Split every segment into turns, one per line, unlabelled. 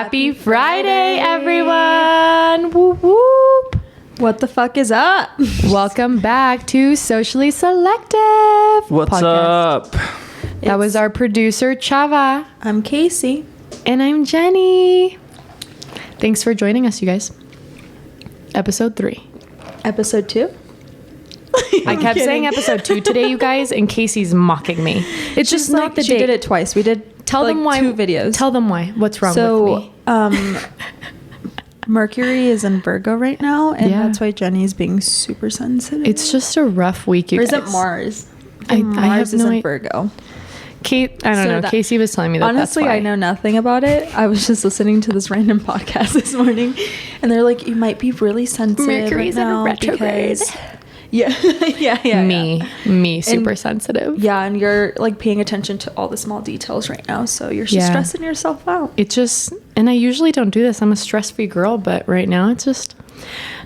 Happy Friday, everyone! Whoop whoop!
What the fuck is up?
Welcome back to Socially Selective.
What's
podcast.
up?
That was our producer, Chava.
I'm Kaycee.
And I'm Jenny. Thanks for joining us, you guys. Episode 3.
Episode 2?
I kept saying episode 2 today, you guys, and Casey's mocking me. It's just not the
She
date.
did it twice. We did
Tell them why.
2 videos.
Tell them why. What's wrong with me?
Mercury is in Virgo right now, and
Yeah.
that's why Jenny's being super sensitive.
It's just a rough week, you
Or
guys.
is it Mars?
I
Mars
have
is
no
in
idea.
Virgo.
Kate, I don't
So
know.
that-
Casey was telling me that.
Honestly,
that's why.
I know nothing about it. I was just listening to this random podcast this morning, and they're like, "You might be really sensitive
Mercury's
right
in
now
retrograde."
because-" Yeah, yeah.
Me, super sensitive.
Yeah, and you're like paying attention to all the small details right now, so you're just stressing yourself out.
It just, and I usually don't do this. I'm a stress-free girl, but right now it's just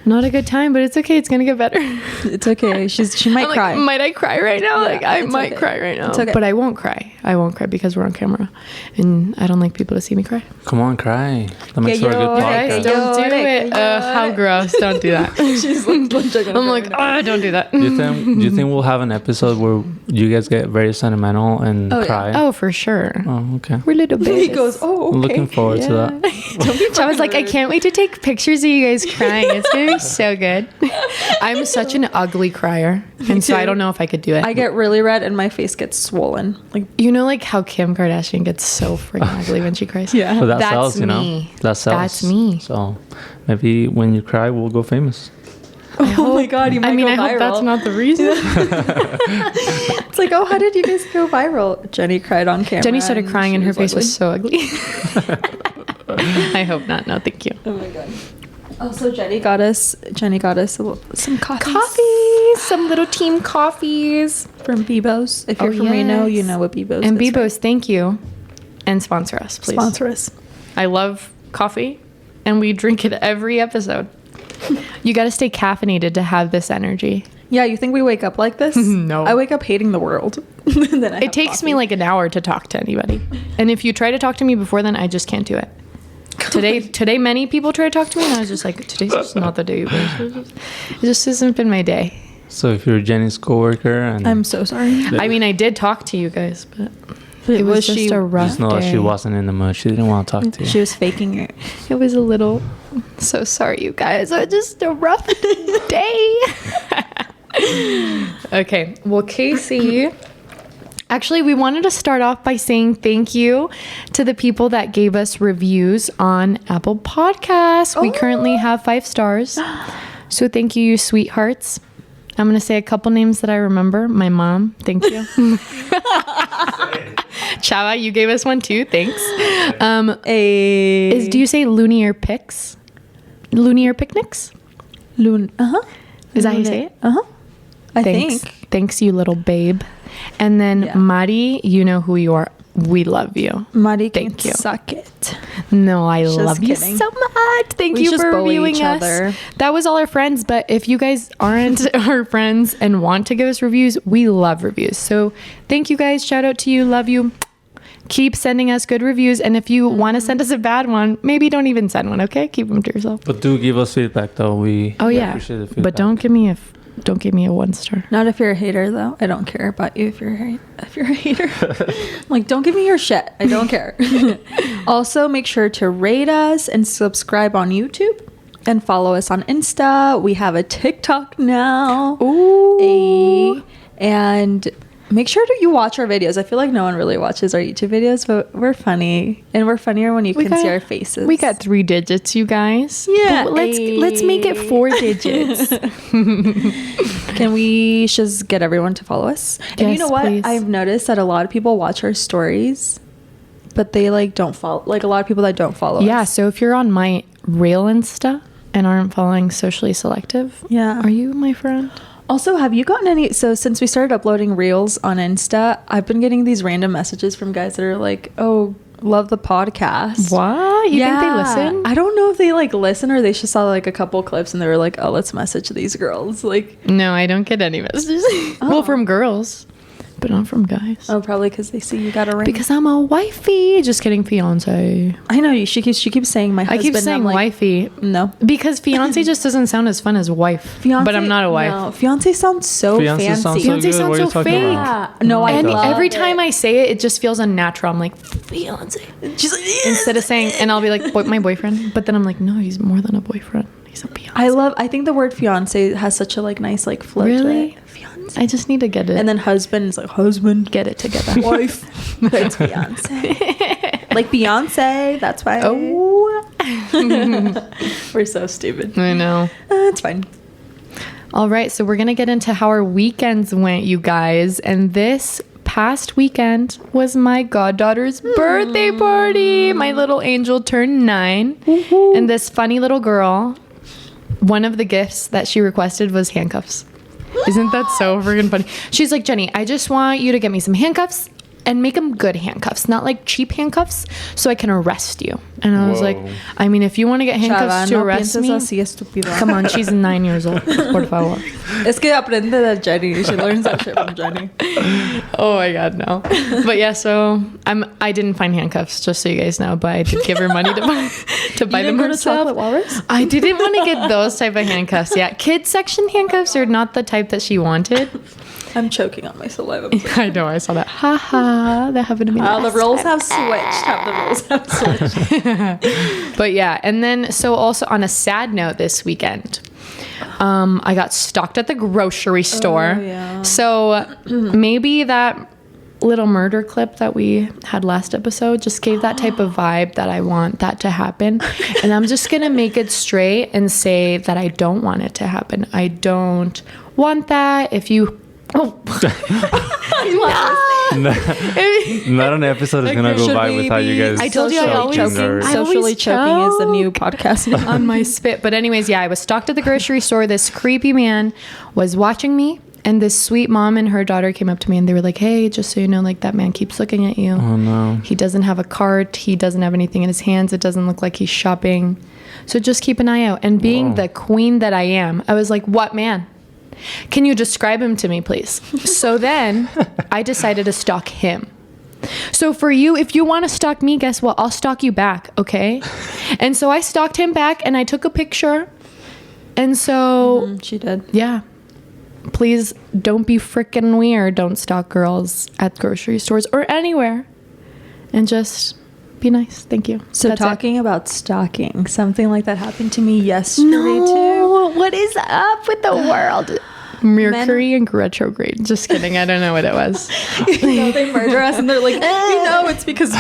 not a good time. But it's okay. It's gonna get better.
It's okay. She might
I'm
cry.
like, might I cry right now?
Yeah,
like I
it's
might
okay.
cry right now.
It's okay.
But I won't cry. I won't cry because we're on camera, and I don't like people to see me cry.
Come on, cry. That makes for a good
Guys,
podcast.
don't do it. How gross! Don't do that.
She's like,
I'm like, oh, don't do that.
Do you think we'll have an episode where you guys get very sentimental and
Oh, yeah.
cry?
Oh, for sure.
Oh, okay.
We're little
He
babies.
goes, oh, okay.
I'm looking forward to that.
I was like, I can't wait to take pictures of you guys crying. It's gonna be so good. I'm such an ugly crier, and so I don't know if I could do it.
I get really red and my face gets swollen. Like,
You know, like how Kim Kardashian gets so freaking ugly when she cries.
yeah.
But that
That's
sells, you know?
me.
That sells.
That's me.
So maybe when you cry, we'll go famous.
Oh my god, you might go
I
viral.
hope that's not the reason.
It's like, oh, how did you guys go viral? Jenny cried on camera.
Jenny started
and
crying
she
and her face was
ugly.
so ugly. I hope not. No, thank you.
Oh my god. Also, Jenny got us some coffees.
Coffees, some little team coffees.
From Bebo's. If you're from Reno, you know what Bebo's
And
is.
Bebo's, thank you. And sponsor us, please.
Sponsor us.
I love coffee, and we drink it every episode. You got to stay caffeinated to have this energy.
Yeah, you think we wake up like this?
No.
I wake up hating the world. Then I
It
have
takes me
coffee.
like an hour to talk to anybody. And if you try to talk to me before then, I just can't do it. Today many people try to talk to me, and I was just like, today's just not the day. It just hasn't been my day.
So if you're Jenny's coworker and
I'm so sorry.
I mean, I did talk to you guys, but
But
it was just a rough
just know that
day.
she wasn't in the mood. She didn't want to talk to you.
She was faking it.
It was a little. So sorry, you guys. It was just a rough day. Okay. Well, Kaycee. Actually, we wanted to start off by saying thank you to the people that gave us reviews on Apple Podcasts. We currently have 5 stars. So thank you, you sweethearts. I'm going to say a couple names that I remember. My mom, thank you. Chava, you gave us one too. Thanks. Do you say Loonier Picks? Loonier Picnics? Is that how you say it?
I
Thanks.
think.
Thanks, you little babe. And then
Yeah.
Mari, you know who you are. We love you.
Mari can
Thank you.
suck it.
No, I love you
kidding.
so much. Thank
We
you
just
for
bully
reviewing
each
us.
other.
That was all our friends, but if you guys aren't our friends and want to give us reviews, we love reviews. So thank you guys. Shout out to you. Love you. Keep sending us good reviews. And if you want to send us a bad one, maybe don't even send one, okay? Keep them to yourself.
But do give us feedback, though. We appreciate the feedback.
But don't give me a 1 star.
Not if you're a hater, though. I don't care about you if you're a hater. I'm like, don't give me your shit. I don't care. Also, make sure to rate us and subscribe on YouTube and follow us on Insta. We have a TikTok now.
Ooh.
And make sure you watch our videos. I feel like no one really watches our YouTube videos, but we're funny. And we're funnier when you can see our faces.
We got 3 digits, you guys.
Yeah.
But let's make it 4 digits.
Can we just get everyone to follow us? And you
Yes,
know what?
please.
I've noticed that a lot of people watch our stories, but they don't follow. Like a lot of people that don't follow us.
Yeah, so if you're on my real Insta and aren't following Socially Selective,
Yeah.
are you my friend?
Also, have you gotten any? So since we started uploading reels on Insta, I've been getting these random messages from guys that are like, "Oh, love the podcast."
What? You think they listen?
I don't know if they listen or they just saw a couple clips and they were like, "Oh, let's message these girls."
No, I don't get any messages. Well, from girls. but not from guys.
Oh, probably because they see you got a ring.
Because I'm a wifey. Just kidding, fiance.
I know she keeps saying my
I
husband.
keep saying
I'm like,
wifey.
No.
Because fiance just doesn't sound as fun as wife.
Fiance,
but I'm not a wife.
No, fiance sounds so
Fiance
fancy.
sounds
Fiance
good.
sounds
What are you
so
talking
fake.
about?
Yeah. No, I
And
love
every
it.
time I say it, it just feels unnatural. I'm like, fiance.
She's like,
Instead of saying, and I'll be like, my boyfriend. But then I'm like, no, he's more than a boyfriend. He's a fiance.
I think the word fiance has such a like nice like flow to
Really?
it. Fiance.
I just need to get it.
And then husband is like husband.
get it together.
Wife. But it's fiance. Like Beyonce. That's why.
Oh.
We're so stupid.
I know.
It's fine.
All right, so we're going to get into how our weekends went, you guys. And this past weekend was my goddaughter's birthday party. My little angel turned 9.
Woo-hoo.
And this funny little girl, one of the gifts that she requested was handcuffs. Isn't that so freaking funny? She's like, Jenny, I just want you to get me some handcuffs and make them good handcuffs, not like cheap handcuffs, so I can arrest you. And I was like, I mean, if you want to get handcuffs to arrest me,
así, estúpida.
come on, she's 9 years old. Por favor.
Es que aprende de Jenny. She learns that shit from Jenny.
Oh my god, no. But yeah, so I didn't find handcuffs, just so you guys know, but I did give her money to buy them herself.
Walrus?
I didn't want to get those type of handcuffs. Yeah, kids section handcuffs are not the type that she wanted.
I'm choking on my saliva.
I know, I saw that. Ha ha, that happened to me.
The
last
roles
time.
have switched. The roles have switched.
But yeah, and then so also on a sad note this weekend, I got stalked at the grocery store.
Oh, yeah.
So maybe that little murder clip that we had last episode just gave that type of vibe that I want that to happen. And I'm just going to make it straight and say that I don't want it to happen. I don't want that. If you... Oh.
Not an episode is gonna go by without you guys.
I told you I always
choking
choking.
already.
I
Socially
always
choking is the new
choke.
podcast name.
On my spit. But anyways, yeah, I was stalked at the grocery store. This creepy man was watching me, and this sweet mom and her daughter came up to me and they were like, hey, just so you know, like that man keeps looking at you.
Oh no.
He doesn't have a cart. He doesn't have anything in his hands. It doesn't look like he's shopping. So just keep an eye out. And being the queen that I am, I was like, what man? Can you describe him to me, please? So then I decided to stalk him. So for you, if you want to stalk me, guess what? I'll stalk you back, okay? And so I stalked him back and I took a picture. And so,
She did.
yeah. Please don't be freaking weird. Don't stalk girls at grocery stores or anywhere. And just be nice. Thank you.
So
That's
talking about stalking, something like that happened to me yesterday too.
No, what is up with the world? Mercury and retrograde. Just kidding. I don't know what it was.
You know, they murder us and they're like, it's because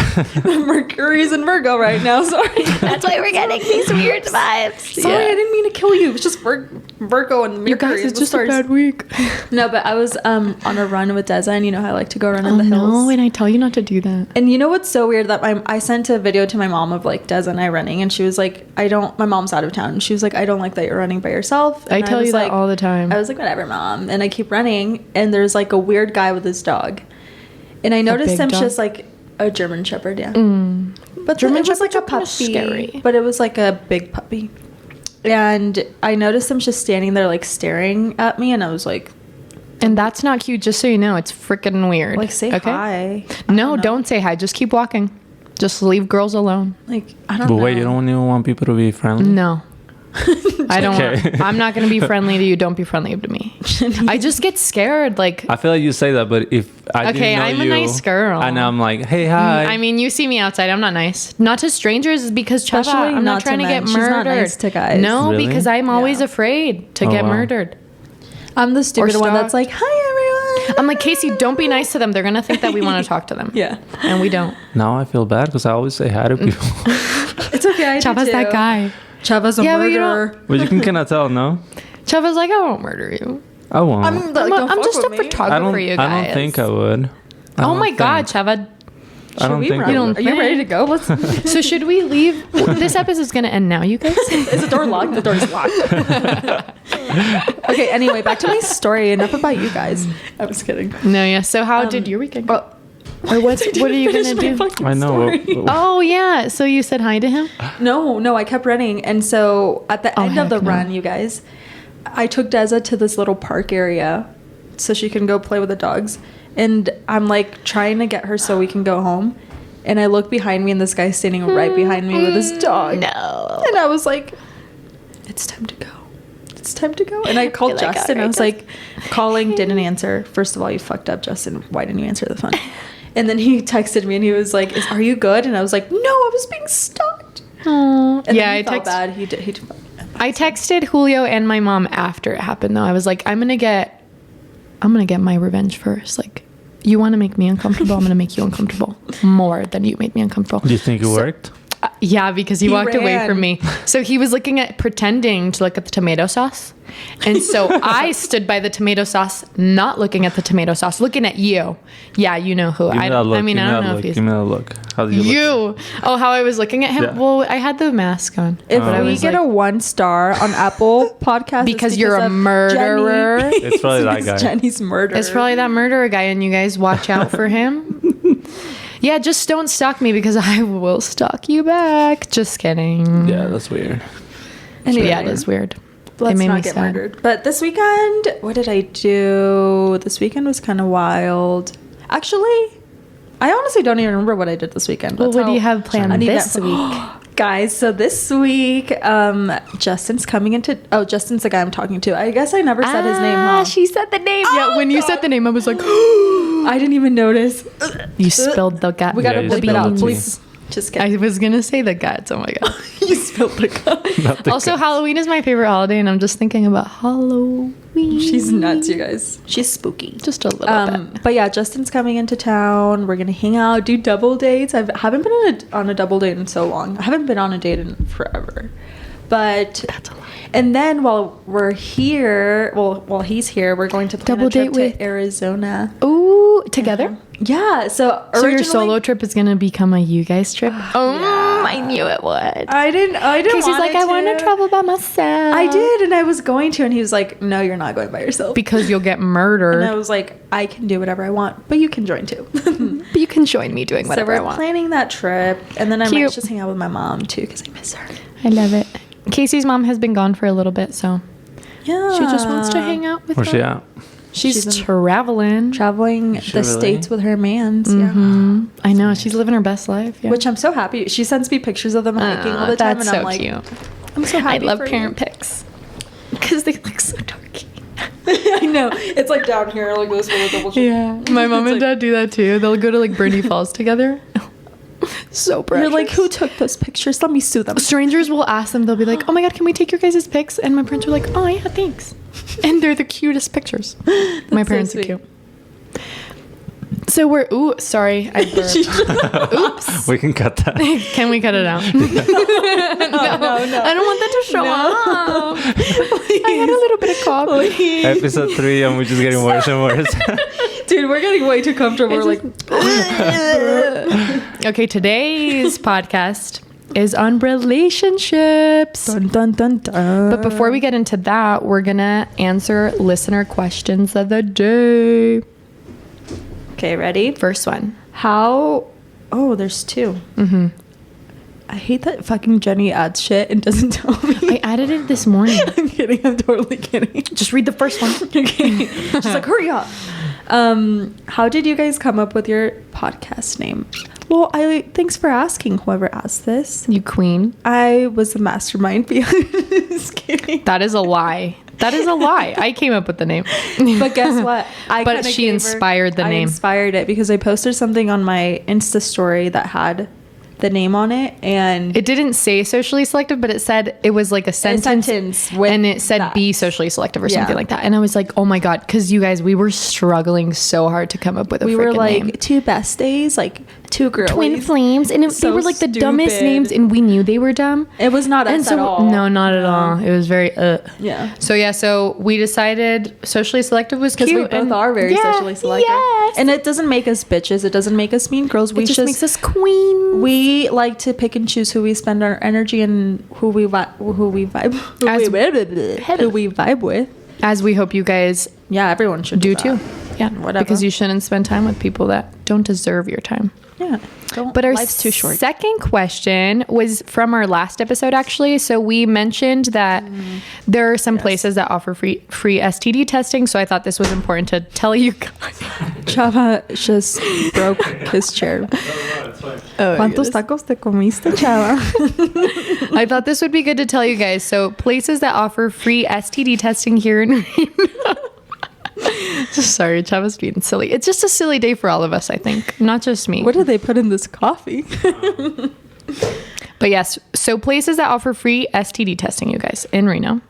Mercury's in Virgo right now. Sorry.
That's why we're getting these weird vibes.
Sorry, I didn't mean to kill you. It's just Virgo and Mercury.
You guys,
is
it's
the
just
stars.
a bad week.
No, but I was on a run with Deza, and you know how I like to go run in the hills.
No, and I tell you not to do that.
And you know what's so weird that I sent a video to my mom of like Deza and I running, and she was like, my mom's out of town, and she was like, I don't like that you're running by yourself. And
I tell
was
you that
like,
all the time.
I was like, whatever, mom. And I keep running, and there's like a weird guy with his dog, and I noticed
big
him
dog?
just like a German Shepherd, yeah. But
German
it was like
Shepherds
a
are kinda
puppy,
scary.
but it was like a big puppy. And I noticed him just standing there like staring at me, and I was like,
And that's not cute, just so you know. It's freaking weird.
like say hi.
No, don't say hi. Just keep walking. Just leave girls alone.
Like I don't
But
know.
wait, you don't even want people to be friendly?
No. I don't
Okay.
want, I'm not going to be friendly to you. Don't be friendly to me. I just get scared. Like,
I feel like you say that, but if I
Okay,
didn't know
I'm a
you,
nice girl.
and I'm like, hey, hi.
I mean, you see me outside. I'm not nice. Not to strangers because Chava,
Especially
I'm
not
not
to
trying to
men.
get
She's
murdered.
not nice to guys.
No,
Really?
because I'm always
Yeah.
afraid to
Oh,
get
wow.
murdered.
I'm the stupid one that's
stalked.
like, hi everyone.
I'm like, Kaycee, don't be nice to them. They're going to think that we want to talk to them.
Yeah.
And we don't.
Now I feel bad because I always say hi to people.
It's okay. I do
Chava's
too.
that guy.
Chava's a
Yeah, but you
murderer.
But you can kind of tell, no?
Chava's like, I won't murder you.
I won't.
I'm just a photographer for you guys.
I don't think I would.
Oh my God, Chava.
I don't think
run?
I
You don't
would.
Are you ready to go? Let's.
So should we leave? This episode's going to end now, you guys.
Is the door locked? The door's locked. Okay. Anyway, back to my story. Enough about you guys. I was kidding.
No, yeah. So how did your weekend go? Or what are you going to do?
I know.
Oh, yeah. So you said hi to him?
No, I kept running. And so at the end of the
heck no.
run, you guys, I took Deza to this little park area so she can go play with the dogs. And I'm like trying to get her so we can go home. And I look behind me and this guy's standing right behind me with his dog.
No.
And I was like, it's time to go. It's time to go. And I called Justin. I was like, calling, didn't answer. First of all, you fucked up, Justin. Why didn't you answer the phone? And then he texted me and he was like, are you good? And I was like, no, I was being stalked.
Oh.
And
Yeah,
then he felt bad. He
I texted Julio and my mom after it happened, though. I was like, I'm gonna get my revenge first. Like, you want to make me uncomfortable, I'm gonna make you uncomfortable more than you made me uncomfortable.
Do you think it worked?
Yeah, because he walked away from me. So he was pretending to look at the tomato sauce. And so I stood by the tomato sauce, not looking at the tomato sauce, looking at you. Yeah, you know who. I don't know if he's...
Give me that look. How did you look?
Oh, how I was looking at him? Yeah. Well, I had the mask on.
If we get a 1 star on Apple Podcast...
because you're a murderer.
Jenny.
It's probably that guy.
Jenny's murderer.
It's probably that murderer guy, and you guys watch out for him. Yeah, just don't stalk me because I will stalk you back. Just kidding.
Yeah, that's weird.
Anyway, yeah, it is weird.
Let's not get murdered. But this weekend, what did I do? This weekend was kind of wild. Actually, I honestly don't even remember what I did this weekend.
Well, what do you have planned this week?
Guys, so this week, Justin's coming into... Oh, Justin's the guy I'm talking to. I guess I never said his name, huh?
She said the name. Yeah, when you said the name, I was like...
I didn't even notice.
You spilled the gut.
We gotta bleep it out, please. Just kidding.
I was gonna say the guts. Oh my god.
You spilled the gut.
Also, guts. Halloween is my favorite holiday, and I'm just thinking about Halloween.
She's nuts, you guys. She's spooky.
Just a little bit.
But yeah, Justin's coming into town. We're gonna hang out, do double dates. I haven't been on a double date in so long. I haven't been on a date in forever. But
that's a lot.
And then while we're here, while he's here, we're going to plan
double
a trip
date with
to Arizona.
Ooh, together?
Yeah. So
your solo trip is gonna become a you guys trip? Oh,
yeah.
I knew it would.
I didn't.
Casey's like, I want to travel by myself.
I did, and I was going to, and he was like, no, you're not going by yourself
because you'll get murdered.
And I was like, I can do whatever I want, but you can join too.
But you can join me doing whatever I want.
So we're planning that trip, and then I might just hang out with my mom too because I miss her.
I love it. Casey's mom has been gone for a little bit, so
yeah,
she just wants to hang out with
Where's she at?
She's traveling
the states with her mans.
Mm-hmm. Yeah, I know, she's living her best life. Yeah.
Which I'm so happy. She sends me pictures of them hiking all the time,
and
I'm
so
like,
cute.
I'm so happy.
I love parent pics because they look so dorky.
I know, it's like down here like this with a double chin.
Yeah, my mom and dad do that too. They'll go to like Bernie Falls together. So precious.
You're like, who took those pictures? Let me sue them.
Strangers will ask them. They'll be like, oh my god, can we take your guys' pics? And my parents are like, oh yeah, thanks. And they're the cutest pictures. My parents are cute. So we're sorry, I burped. Oops.
We can cut that.
Can we cut it out? No, I don't want that to show up. I had a little bit of coffee.
Episode 3, and we're just getting worse and worse.
Dude, we're getting way too comfortable. We're like,
okay, today's podcast is on relationships.
Dun, dun, dun, dun.
But before we get into that, we're gonna answer listener questions of the day.
Okay, ready?
First one.
There's 2. Mm-hmm. I hate that fucking Jenny adds shit and doesn't tell me.
I added it this morning.
I'm kidding. I'm totally kidding.
Just read the first one.
Okay. She's like, hurry up. How did you guys come up with your podcast name? Well, thanks for asking, whoever asked this.
You queen.
I was the mastermind behind it. Just kidding.
That is a lie. That is a lie. I came up with the name.
But guess what?
But she inspired the name.
I inspired it because I posted something on my Insta story that had the name on it, and
it didn't say socially selective, but it said it was like a sentence and it said be socially selective or something like that. And I was like, oh my god, because you guys, we were struggling so hard to come up with a freaking name. We were like
2 besties, like 2 girls,
twin flames, and they were like the dumbest names, and we knew they were dumb.
It was not us at all.
No, not at all. It was very
yeah.
So we decided socially selective was cute.
Because we both are very socially selective. Yes. And it doesn't make us bitches. It doesn't make us mean girls.
It just makes us queens.
We like to pick and choose who we spend our energy and who we vibe with.
As we hope you guys,
everyone should
do too. Yeah,
whatever.
Because you shouldn't spend time with people that don't deserve your time.
Yeah.
But our
life's too short.
second question was from our last episode, actually. So we mentioned that there are some places that offer free STD testing. So I thought this was important to tell you guys.
Chava just broke his chair. ¿Cuántos tacos te comiste, Chava?
I thought this would be good to tell you guys. So places that offer free STD testing here in Reno. Just sorry, Chava's being silly. It's just a silly day for all of us, I think. Not just me.
What did they put in this coffee?
But yes, so places that offer free STD testing, you guys, in Reno.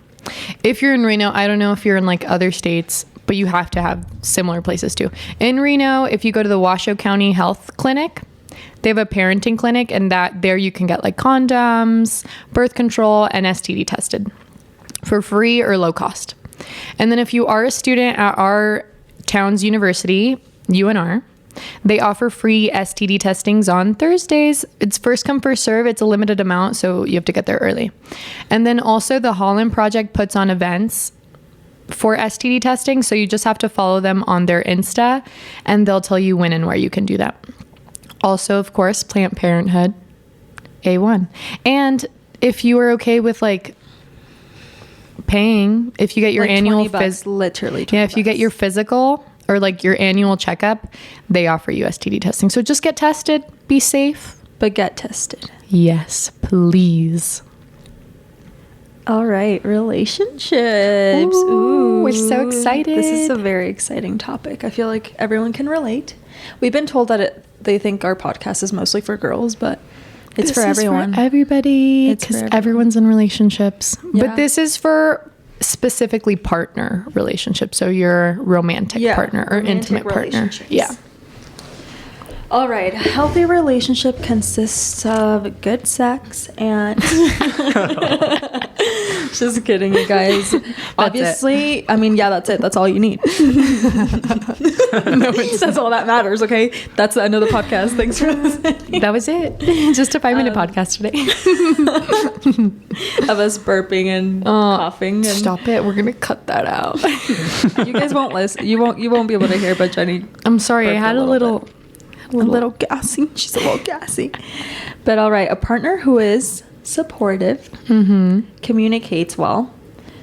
If you're in Reno, I don't know if you're in like other states, but you have to have similar places too. In Reno, if you go to the Washoe County Health Clinic, they have a parenting clinic, and that there you can get like condoms, birth control, and STD tested for free or low cost. And then if you are a student at our town's university, UNR, they offer free STD testings on Thursdays. It's first come, first serve. It's a limited amount, so you have to get there early. And then also the Holland Project puts on events for STD testing, so you just have to follow them on their Insta, and they'll tell you when and where you can do that. Also, of course, Planned Parenthood, A1. And if you are okay with like paying, if you get your
like
annual
literally 20
if you get your physical or like your annual checkup, they offer you STD testing. So just get tested, be safe,
but get tested.
Yes, please.
All right, relationships.
Ooh, we're so excited.
This is a very exciting topic. I feel like everyone can relate. We've been told that they think our podcast is mostly for girls, but it's for everyone.
For everybody,
It's for
because
everyone.
everyone's in relationships.
Yeah.
But this is for specifically partner relationships. So your romantic partner or
romantic
intimate partner.
relationships.
Yeah.
All right, a healthy relationship consists of good sex and... Just kidding, you guys. Obviously, I mean, yeah, that's it. That's all you need. That's all that matters, okay? That's the end of the podcast. Thanks for listening.
That was it. Just a 5-minute podcast today.
Of us burping and coughing. And
Stop it. We're going to cut that out.
You guys won't listen. You won't be able to hear, but Jenny...
I'm sorry. I
burped
had a little
gassy. She's a little gassy. But all right, a partner who is supportive, communicates well,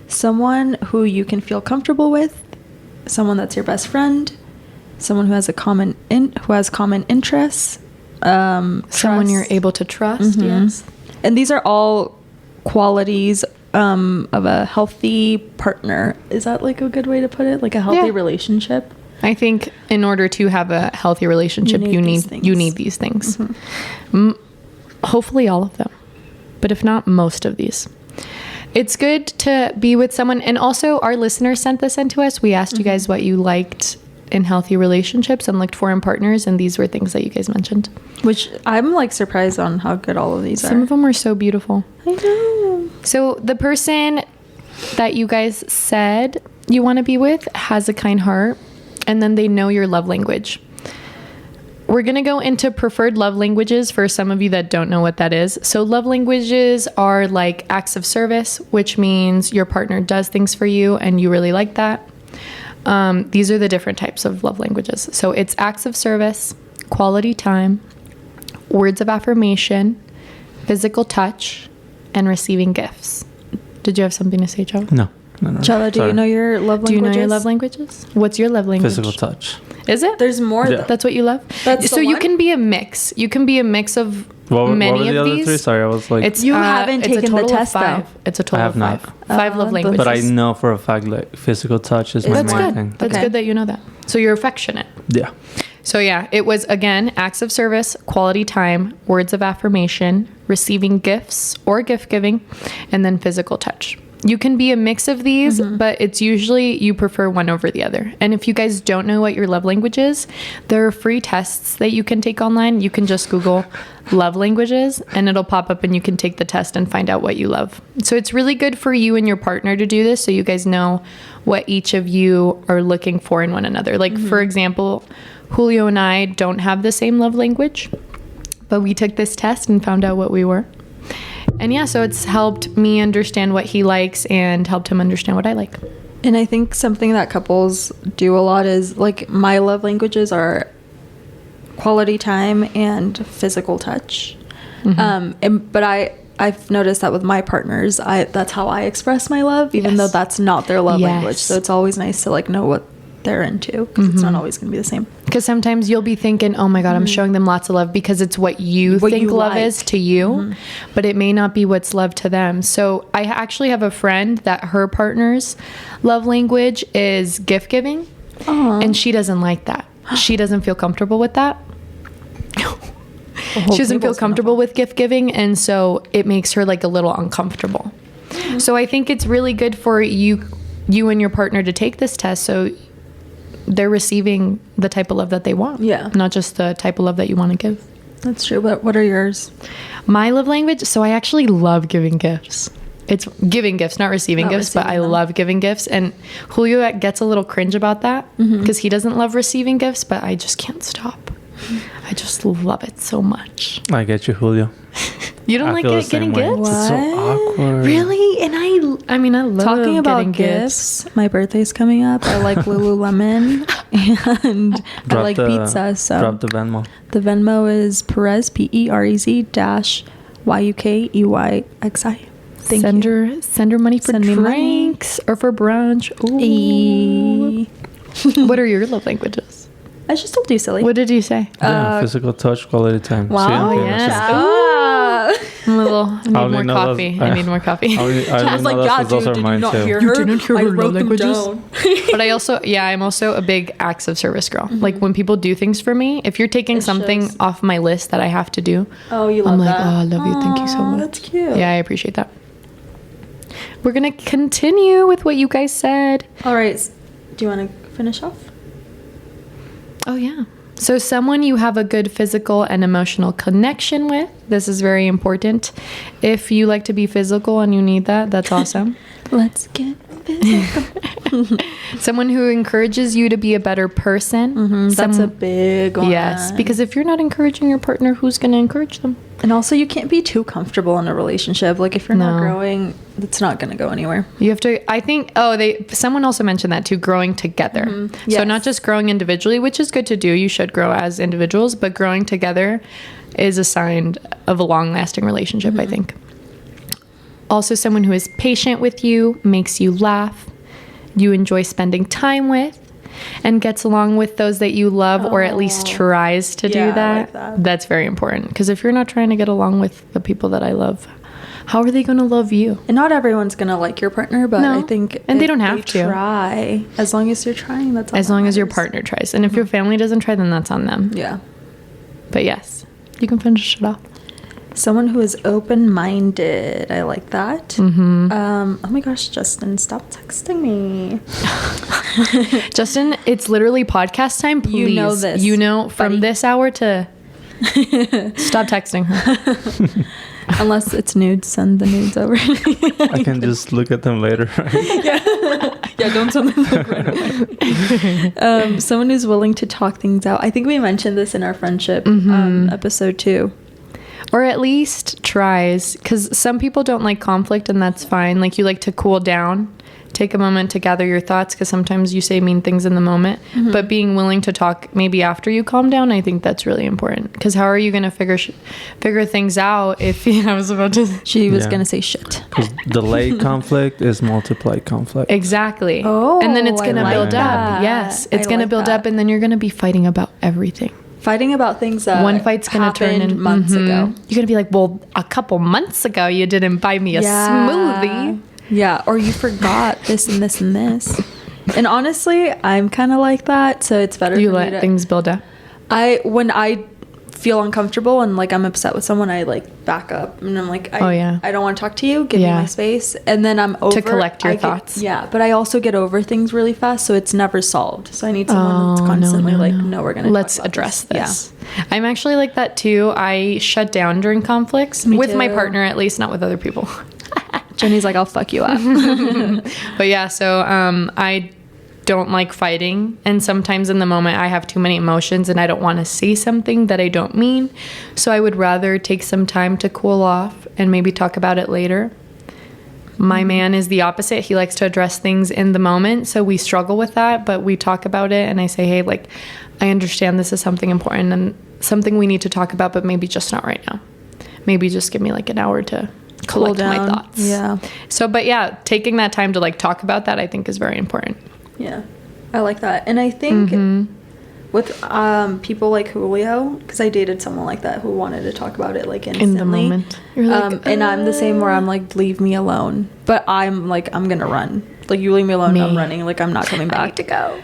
someone who you can feel comfortable with, someone that's your best friend, someone who has common interests,
someone you're able to trust. Yes.
And these are all qualities of a healthy partner. Is that like a good way to put it? Like a healthy relationship?
I think in order to have a healthy relationship, you need these things. Hopefully all of them. But if not, most of these. It's good to be with someone. And also our listeners sent this in to us. We asked you guys what you liked in healthy relationships and looked for in partners. And these were things that you guys mentioned.
Which I'm like surprised on how good all of these are.
Some of them were so beautiful.
I know.
So the person that you guys said you want to be with has a kind heart. And then they know your love language. We're going to go into preferred love languages for some of you that don't know what that is. So love languages are like acts of service, which means your partner does things for you and you really like that. These are the different types of love languages. So it's acts of service, quality time, words of affirmation, physical touch, and receiving gifts. Did you have something to say, Chava?
No.
Chava, do you know your love languages?
Do you know your love languages? What's your love language?
Physical touch.
Is it?
There's more.
Yeah.
That's what you love?
That's
so
the
you
one?
can be a mix. You can be a mix of
What were
many
the
of
other
these.
three? Sorry, I was like...
You haven't
it's a
taken the
total of
test, though.
5. It's a total
I have
of 5.
not.
5 love languages.
But I know for a fact like physical touch is my
That's
main
good.
thing.
That's
Okay.
good that you know that. So you're affectionate.
Yeah.
So yeah, it was again acts of service, quality time, words of affirmation, receiving gifts or gift giving, and then physical touch. You can be a mix of these, but it's usually you prefer one over the other. And if you guys don't know what your love language is, there are free tests that you can take online. You can just Google love languages and it'll pop up and you can take the test and find out what you love. So it's really good for you and your partner to do this so you guys know what each of you are looking for in one another. Like for example, Julio and I don't have the same love language, but we took this test and found out what we were. And yeah, so it's helped me understand what he likes and helped him understand what I like.
And I think something that couples do a lot is like my love languages are quality time and physical touch. But I've noticed that with my partners, that's how I express my love, even though that's not their love language. So it's always nice to like know what they're into, because it's not always going to be the same.
Because sometimes you'll be thinking, oh my God, I'm showing them lots of love because it's what you think love is to you, but it may not be what's love to them. So I actually have a friend that her partner's love language is gift giving, and she doesn't like that. She doesn't feel comfortable with that. She doesn't feel comfortable with gift giving, and so it makes her like a little uncomfortable. So I think it's really good for you and your partner to take this test, so they're receiving the type of love that they want.
Yeah.
Not just the type of love that you want to give.
That's true. What are yours?
My love language, so I actually love giving gifts. It's giving gifts, not receiving gifts, but I love giving gifts. And Julio gets a little cringe about that because he doesn't love receiving gifts, but I just can't stop. I just love it so much.
I get you, Julio.
You don't like getting gifts?
It's so awkward.
Really? And I mean, I love
Talking about
getting
gifts. My birthday's coming up. I like Lululemon and I like pizza. So
drop the Venmo.
The Venmo is Perez, Perez YUKEYXI.
Send her money for drinks or for brunch. Ooh. What are your love languages?
I just told you, silly.
What did you say?
Physical touch, quality time.
Wow,
yes. I'm a little. I need more coffee. I need more coffee.
I was like, God,
those are mine too.
You didn't hear her love languages?
Down.
But I also, I'm also a big acts of service girl. Like when people do things for me, if you're taking something off my list that I have to do,
you love
I'm like,
that.
I love you. Thank you so much.
That's cute.
Yeah, I appreciate that. We're going to continue with what you guys said.
All right. Do you want to finish off?
Oh, yeah. So someone you have a good physical and emotional connection with. This is very important. If you like to be physical and you need that, that's awesome.
Let's get physical.
Someone who encourages you to be a better person.
That's a big one.
Yes, because if you're not encouraging your partner, who's going to encourage them?
And also, you can't be too comfortable in a relationship. Like, if you're not growing, it's not going to go anywhere.
You have to, I think, someone also mentioned that too, growing together.
Yes.
So not just growing individually, which is good to do. You should grow as individuals, but growing together is a sign of a long-lasting relationship, I think. Also, someone who is patient with you, makes you laugh, you enjoy spending time with, and gets along with those that you love, or at least tries to do that.
I like that.
That's very important, because if you're not trying to get along with the people that I love, how are they going to love you?
And not everyone's going to like your partner, but I think
and they don't have to
try. As long as you're trying, that's all
as long as your partner tries. And if your family doesn't try, then that's on them.
Yeah.
But yes, you can finish it off.
Someone who is open-minded. I like that. Oh my gosh, Justin, stop texting me.
Justin, it's literally podcast time. Please,
You know this,
You know, from
buddy.
this hour to stop texting her.
Unless it's nudes, send the nudes over.
I can just look at them later. Right?
Yeah, don't send them right away. Someone who's willing to talk things out. I think we mentioned this in our friendship episode 2.
Or at least tries, because some people don't like conflict, and that's fine. Like, you like to cool down, take a moment to gather your thoughts, because sometimes you say mean things in the moment. But being willing to talk maybe after you calm down, I think that's really important. Because how are you going to figure things out if I was about to...
She was going to say shit.
Because delayed conflict is multiplied conflict.
Exactly.
Oh,
and then it's going to
I
build
like
up.
that.
Yes, it's
I
going to
like
build
that.
up, and then you're going to be fighting about everything.
Fighting about things that
One fight's going to turn in
months ago.
You're going to be like, well, a couple months ago, you didn't buy me a smoothie.
Yeah, or you forgot this and this and this. And honestly, I'm kind of like that, so it's better
You
for me
let
to...
things build up.
When I feel uncomfortable and like I'm upset with someone, I like back up and I'm like, I don't want to talk to you. Give me my space, and then I'm over
to collect your thoughts.
Yeah, but I also get over things really fast, so it's never solved. So I need someone that's constantly no, we're gonna
let's
talk about
address this.
Yeah.
I'm actually like that too. I shut down during conflicts with my
too.
partner, at least, not with other people.
Jenny's like, I'll fuck you up.
But yeah, so I don't like fighting, and sometimes in the moment I have too many emotions and I don't want to say something that I don't mean, so I would rather take some time to cool off and maybe talk about it later. My man is the opposite. He likes to address things in the moment, so we struggle with that, but we talk about it, and I say, hey, like, I understand this is something important, and something we need to talk about, but maybe just not right now. Maybe just give me like an hour to collect my thoughts.
Yeah.
So, but yeah, taking that time to like talk about that, I think is very important.
Yeah. I like that. And I think with people like Julio, because I dated someone like that who wanted to talk about it like instantly.
In the moment. You're like,
and I'm the same where I'm like, leave me alone. But I'm like, I'm going to run. Like, you leave me alone, I'm running. Like, I'm not coming back.
I need to go.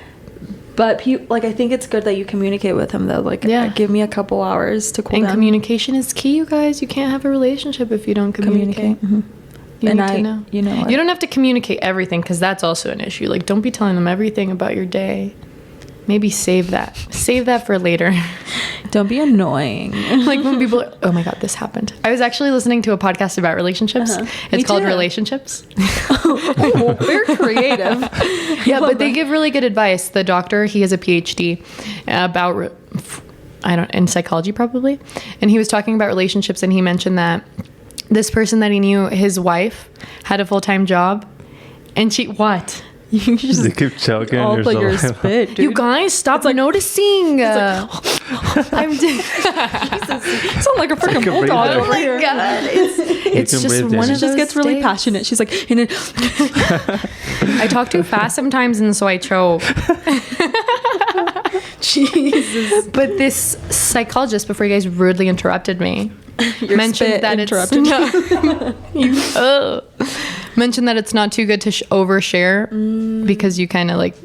But like, I think it's good that you communicate with him though. Like, give me a couple hours to cool down.
And communication is key, you guys. You can't have a relationship if you don't communicate.
Mm-hmm.
You need to know.
You know what?
You don't have to communicate everything, because that's also an issue. Like, don't be telling them everything about your day. Maybe save that. Save that for later.
Don't be annoying.
Like when people are, oh my God, this happened. I was actually listening to a podcast about relationships. It's called Relationships.
Oh, very creative.
Yeah, but they give really good advice. The doctor, he has a PhD about, in psychology probably. And he was talking about relationships, and he mentioned that this person that he knew, his wife had a full-time job, and what?
You just
they keep choking.
all like your spit, dude.
You guys, stop noticing. I'm Jesus.
Sound like a freaking bulldog
Oh
over
my
here.
God. It's
can
just
breathe
one
in.
of
She
those
just gets really
days.
passionate. She's like, and it,
I talk too fast sometimes, and so I choke.
Jesus.
But this psychologist, before you guys rudely interrupted me, mentioned that
interrupted
mentioned that it's not too good to overshare because you kind of like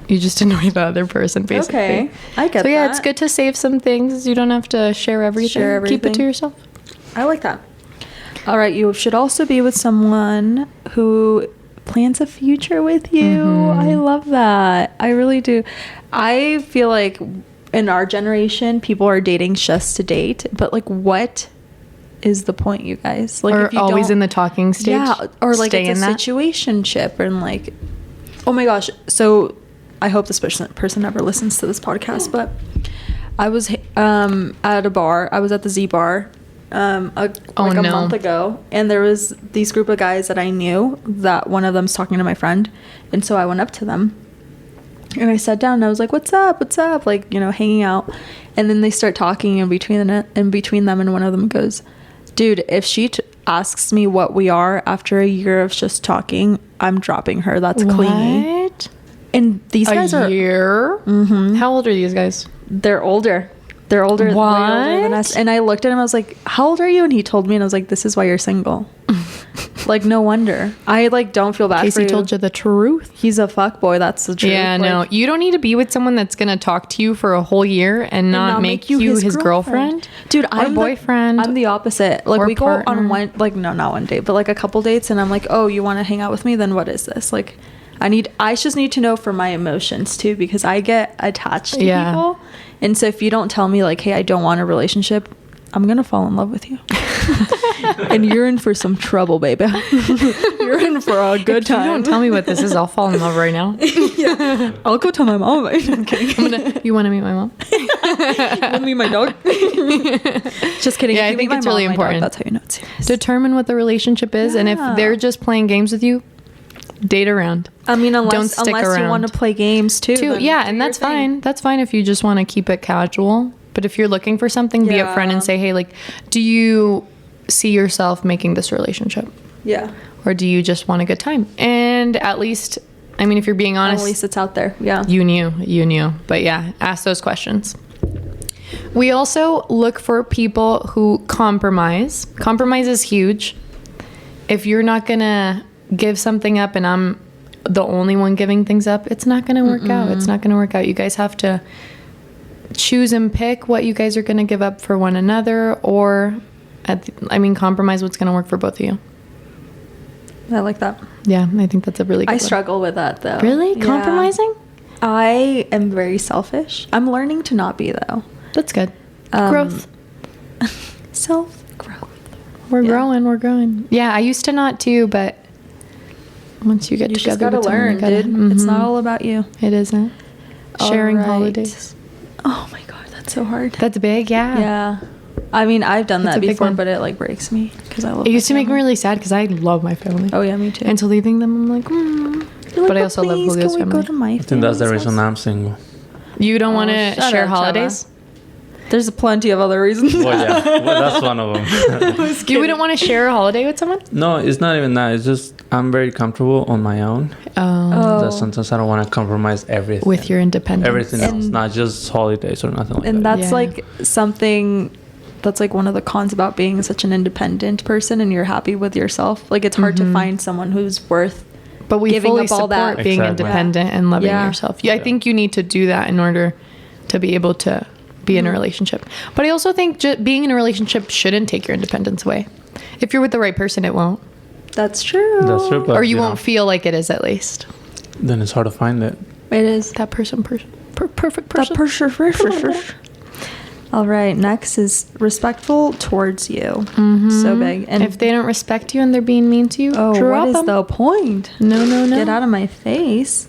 you just annoy the other person, basically.
Okay, I get
so yeah,
that.
it's good to save some things. You don't have to share everything. Keep it to yourself.
I like that. All right, you should also be with someone who plans a future with you. I love that. I really do. I feel like in our generation, people are dating just to date, but like, what is the point, you guys? Like,
Or
if you
always
don't-
in the talking stage.
Yeah, or like
Stay
it's
in
a
that.
situationship, and like, oh my gosh. So I hope this person never listens to this podcast, but I was at a bar. I was at the Z bar a month ago, and there was these group of guys that I knew, that one of them's talking to my friend, and so I went up to them and I sat down and I was like, what's up, like, you know, hanging out. And then they start talking in between them, and one of them goes, dude, if she asks me what we are after a year of just talking, I'm dropping her. That's clingy.
What?
And these guys are
a year. How old are these guys?
They're older. They're older, way older than us. And I looked at him, I was like, how old are you? And he told me, and I was like, this is why you're single. Like, no wonder. I like don't feel bad for you.
Kaycee told you the truth.
He's a fuckboy. That's the truth.
Yeah,
Like,
no. You don't need to be with someone that's going to talk to you for a whole year and not make you his girlfriend.
Dude,
or
I'm
boyfriend.
I'm the opposite. Like,
or
we go
partner.
on one, like, no, not one date, but like a couple dates, and I'm like, oh, you want to hang out with me? Then what is this? Like, I just need to know for my emotions too, because I get attached to people. And so if you don't tell me like, hey, I don't want a relationship, I'm going to fall in love with you. And you're in for some trouble, baby. You're in for a good time.
If you don't tell me what this is, I'll fall in love right now.
Yeah. I'll go tell my mom. I'm kidding.
You want to meet my mom?
You want to meet my dog? Just kidding.
Yeah,
If
I
you
think
meet
it's
my
really
mom, my dog,
important.
that's how you know it's serious.
Determine what the relationship is. And if they're just playing games with you, date around.
I mean,
Don't
unless
stick
you
around.
want to play games too. then
Yeah,
do
and
your
that's
thing.
fine. That's fine if you just want to keep it casual. But if you're looking for something, be upfront and say, hey, like, do you see yourself making this relationship?
Yeah.
Or do you just want a good time? And at least, I mean, if you're being honest,
At least it's out there. Yeah.
you knew. But yeah, ask those questions. We also look for people who compromise. Compromise is huge. If you're not going to give something up and I'm the only one giving things up, it's not going to work out. It's not going to work out. You guys have to choose and pick what you guys are going to give up for one another, or compromise what's going to work for both of you.
I like that.
Yeah, I think that's a really good
I
one.
struggle with that though.
Really?
Yeah.
Compromising?
I am very selfish. I'm learning to not be though.
That's good. Growth.
Self-growth.
We're growing. Yeah, I used to not too, but once you get
You just
together
gotta
with someone,
learn,
you gotta-
dude. It's not
Mhm.
all about you.
It isn't. Sharing
All right.
holidays.
Oh my god, that's so hard.
That's big, yeah.
Yeah. I mean, I've done
That's
that
a big
before,
one.
but it like breaks me because I love
It used to
my
make me
family.
really sad because I love my family.
Oh yeah, me too.
And so leaving them, I'm like,
You're like,
but I also love
please,
Julio's
can we
family.
go to my
I think that's the
family's
reason
house?
I'm single.
You don't
Oh,
want to
shut
share
up,
holidays?
There's plenty of other reasons.
Well, yeah. Well, that's one of them.
You wouldn't want to share a holiday with someone?
No, it's not even that. It's just I'm very comfortable on my own. That sometimes I don't want to compromise everything.
With your independence.
Everything else, not just holidays or nothing like that.
And that's
Yeah.
like something that's like one of the cons about being such an independent person and you're happy with yourself. Like it's hard to find someone who's worth
But we
giving
fully
up all
support
that.
being
Exactly.
independent and loving
Yeah.
yourself. Yeah, I think you need to do that in order to be able to be in a relationship. But I also think being in a relationship shouldn't take your independence away. If you're with the right person, it won't.
That's true.
That's true. But,
Or you
know,
won't feel like it is, at least.
Then it's hard to find it.
It is.
That perfect
That
person.
All right, next is respectful towards you. So big. And
If they don't respect you and they're being mean to you,
oh,
drop
what is
them.
the point?
No.
Get out of my face.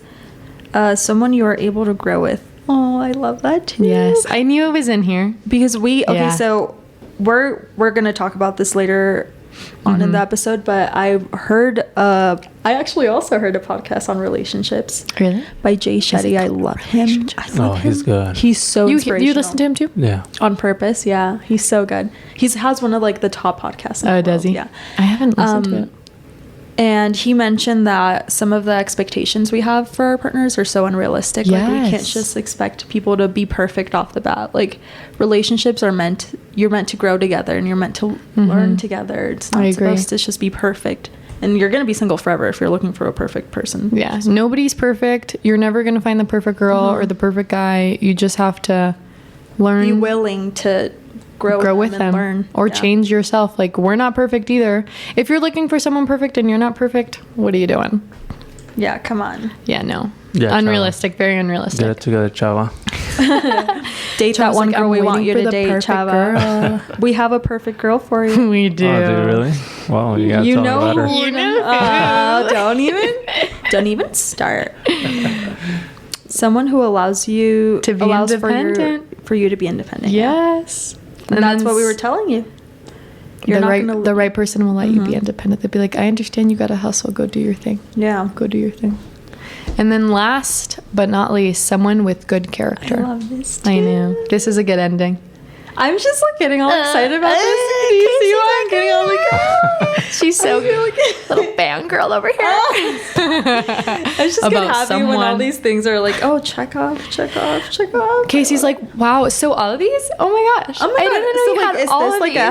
Someone you are able to grow with. Oh, I love that too.
Yes, I knew it was in here.
Because
Yeah.
so we're gonna talk about this later on in the episode, but I actually also heard a podcast on relationships
Really?
by Jay Shetty. I love him. I love him.
He's good.
He's so
You
inspirational.
listen to him too?
Yeah.
On purpose, yeah. He's so good. He has one of like the top podcasts. In the
Does
world,
he?
Yeah.
I haven't listened to it.
And he mentioned that some of the expectations we have for our partners are so unrealistic. Like we can't
Yes.
just expect people to be perfect off the bat. Like relationships are you're meant to grow together and you're meant to learn together. It's
I
not
agree.
supposed to just be perfect. And you're going to be single forever if you're looking for a perfect person.
Yeah, nobody's perfect. You're never going to find the perfect girl or the perfect guy. You just have to learn.
Be willing to grow
with
and
them
learn.
or
Yeah.
change yourself. Like, we're not perfect either. If you're looking for someone perfect and you're not perfect, what are you doing?
Yeah, come on.
Yeah, no.
Yeah,
Unrealistic, very unrealistic.
Get it together, Chava.
Date that
Chava's
one
like,
girl
I'm
we want
waiting
you
for
to
the
date,
perfect
Chava. We have a perfect girl for you.
We do.
Oh, do you really? Wow, you gotta
You
tell
know
me about her.
You know.
don't even start. Someone who allows you
To be
allows
independent.
for you to be independent.
Yes.
And that's what we were telling you. You're
the
not
right,
gonna
the right person will let you be independent. They'll be like, I understand you got to hustle. Go do your thing.
Yeah.
Go do your thing. And then last but not least, someone with good
I
little
love this.
I
too.
know. This is a good ending.
I'm just like getting all excited about this. Do you see why I'm getting all like
She's so good. Little fangirl over here.
I just get
About
happy when all
someone.
these things are like, oh, check off.
Casey's like, wow, so all of these? Oh my gosh.
Oh my
I
god!
didn't know
So
you
like,
had
is
all
this
of
like
these.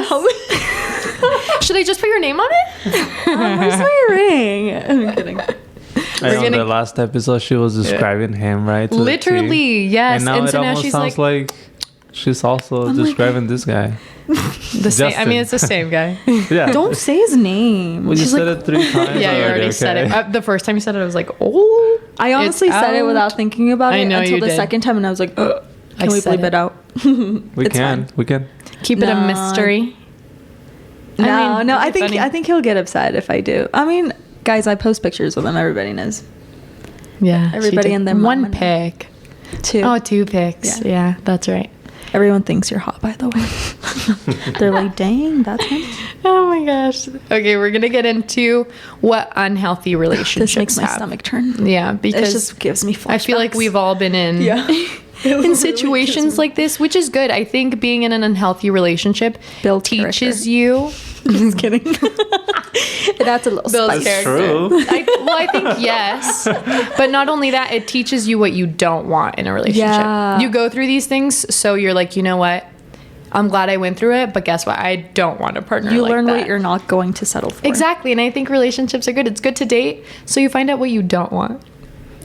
a
Should I just put your name on it?
Where's my ring? I'm kidding.
And on
gonna-
the last episode, she was describing him, right? to the T.
Literally, yes.
And now it
so now
almost
she's
sounds like she's also describing this guy.
the same. I mean,
Justin.
it's the same guy.
Yeah.
Don't say his name.
Well, you
She's
said
like-
it 3 times.
Yeah, you already
okay?
said it. The first time you said it, I was like, oh.
I honestly
It's
said it
out.
without thinking about
I
it
know
until
you
the
did.
second time, and I was like, Ugh,
I
can we
said
bleep it out?
We
It's
can.
fine.
We can.
Keep it a
No.
mystery.
No, no. I
it'd be funny.
think he'll get upset if I do. I mean, guys, I post pictures with him. Everybody knows.
Yeah.
Everybody
she did.
and their
One
mama knows.
pic.
2.
Oh, 2 pics.
Yeah.
Yeah, that's right.
Everyone thinks you're hot, by the way. They're like, dang, that's him.
Oh my gosh. Okay, we're gonna get into what unhealthy relationships
This makes my
have.
stomach turn.
Yeah,
It
because
just gives me flashbacks.
I feel like we've all been in in situations like this, which is good. I think being in an unhealthy relationship
Builds
teaches
character.
you.
Just kidding. It adds a little
Builds
spice.
character.
True.
I think yes, but not only that, it teaches you what you don't want in a relationship.
Yeah.
You go through these things, so you're like, you know what? I'm glad I went through it, but guess what? I don't want a partner.
You
like
learn
that.
what you're not going to settle for.
Exactly, and I think relationships are good. It's good to date, so you find out what you don't want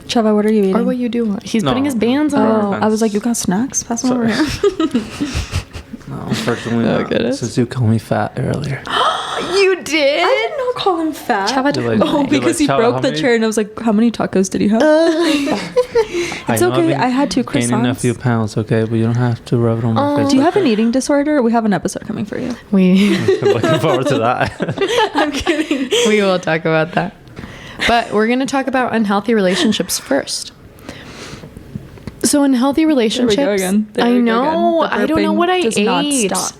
Chava, what are you eating?
or what you do want. He's
No.
putting his bands on.
Oh, I was like, you got snacks? Pass them over here.
No, unfortunately,
Oh,
not.
goodness.
Since you called me fat earlier.
You did?
I did not call him fat.
Chava
You're like-
Oh,
you're
because
like,
he
"Chava,
broke
how
the
many-"
chair, and I was like, how many tacos did he have?
It's
okay, I had 2
Gaining a
croissants.
few pounds, okay, but you don't have to rub it on my face.
Do you have an eating disorder? We have an episode coming for you.
We
Looking forward to that.
I'm kidding.
we will talk about that, but we're gonna talk about unhealthy relationships first. So unhealthy relationships.
again. There
I
we go
know.
again. The
I don't know
burping
what I
does not
ate.
stop.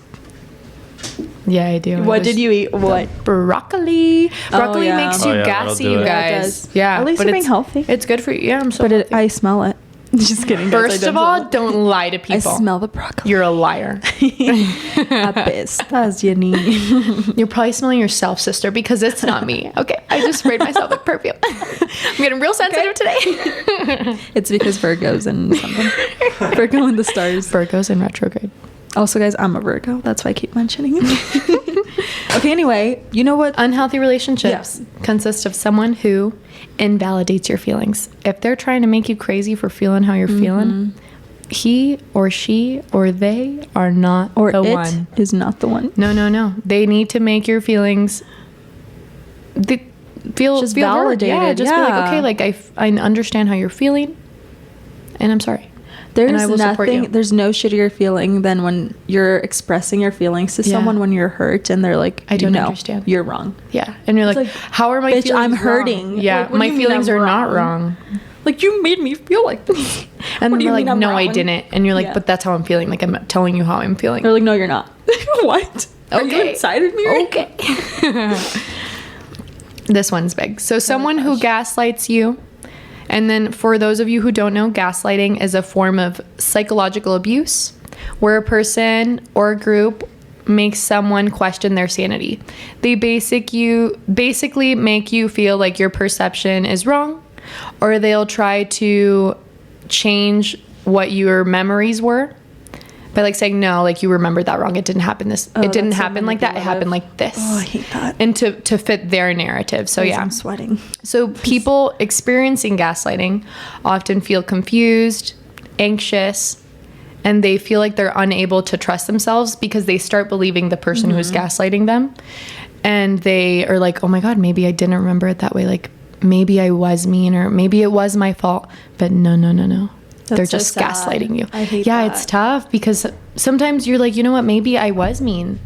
Yeah, I do.
What did you eat? What?
Broccoli. Broccoli
yeah.
makes you
Oh, yeah, that'll
gassy,
do
you
it.
Yeah, it
guys.
does.
Yeah,
At least
but
you're being
it's
healthy.
It's good for you. Yeah, I'm so.
But
healthy.
I smell it. Just kidding. Guys,
First of all, don't lie to
I
people.
smell the broccoli.
You're a liar.
Apestas, Jenny.
You're probably smelling yourself, sister, because it's not me. Okay, I just sprayed myself with perfume. I'm getting real sensitive today.
It's because Virgo's in something. Virgo in the stars.
Virgo's in retrograde.
Also, guys, I'm a Virgo. That's why I keep mentioning it. Okay, anyway, you know what?
Unhealthy relationships consist of someone who invalidates your feelings. If they're trying to make you crazy for feeling how you're feeling, he or she or they are not
Or
the
it
one.
is not the one.
No. They need to make your feelings feel
Just
feel heard.
validated,
Yeah, just be like,
yeah.
okay, like I understand how you're feeling, and I'm sorry.
There's
And I will support you.
there's no shittier feeling than when you're expressing your feelings to
Yeah.
someone when you're hurt and they're like,
I don't
"No,
understand."
You're wrong.
Yeah, and you're like,
like,
how are my
bitch,
feelings
I'm
wrong?
hurting.
Yeah,
Like, what do
my
you mean
feelings
I'm
are not
wrong?
wrong.
Like, you made me feel like this.
And
What do you
they're like,
mean I'm
no, I
wrong?
didn't. And you're like,
Yeah.
but that's how I'm feeling. Like, I'm telling you how I'm feeling.
They're like, no, you're not. What? Are you
Okay.
inside of me? Right?
Okay. This one's big. So someone who gaslights you, and then for those of you who don't know, gaslighting is a form of psychological abuse where a person or a group makes someone question their sanity. They basically make you feel like your perception is wrong, or they'll try to change what your memories were by like saying, no, like you remembered that wrong. It didn't happen it didn't
that's so
happen like that. It happened like this.
Oh, I hate that.
And to fit their narrative. So yeah.
I'm sweating.
So people experiencing gaslighting often feel confused, anxious, and they feel like they're unable to trust themselves because they start believing the person who's gaslighting them. And they are like, oh my God, maybe I didn't remember it that way. Like maybe I was mean, or maybe it was my fault. But no. They're
That's so
just
sad.
gaslighting you.
I hate
yeah,
that.
it's tough because sometimes you're like, you know what, maybe I was mean.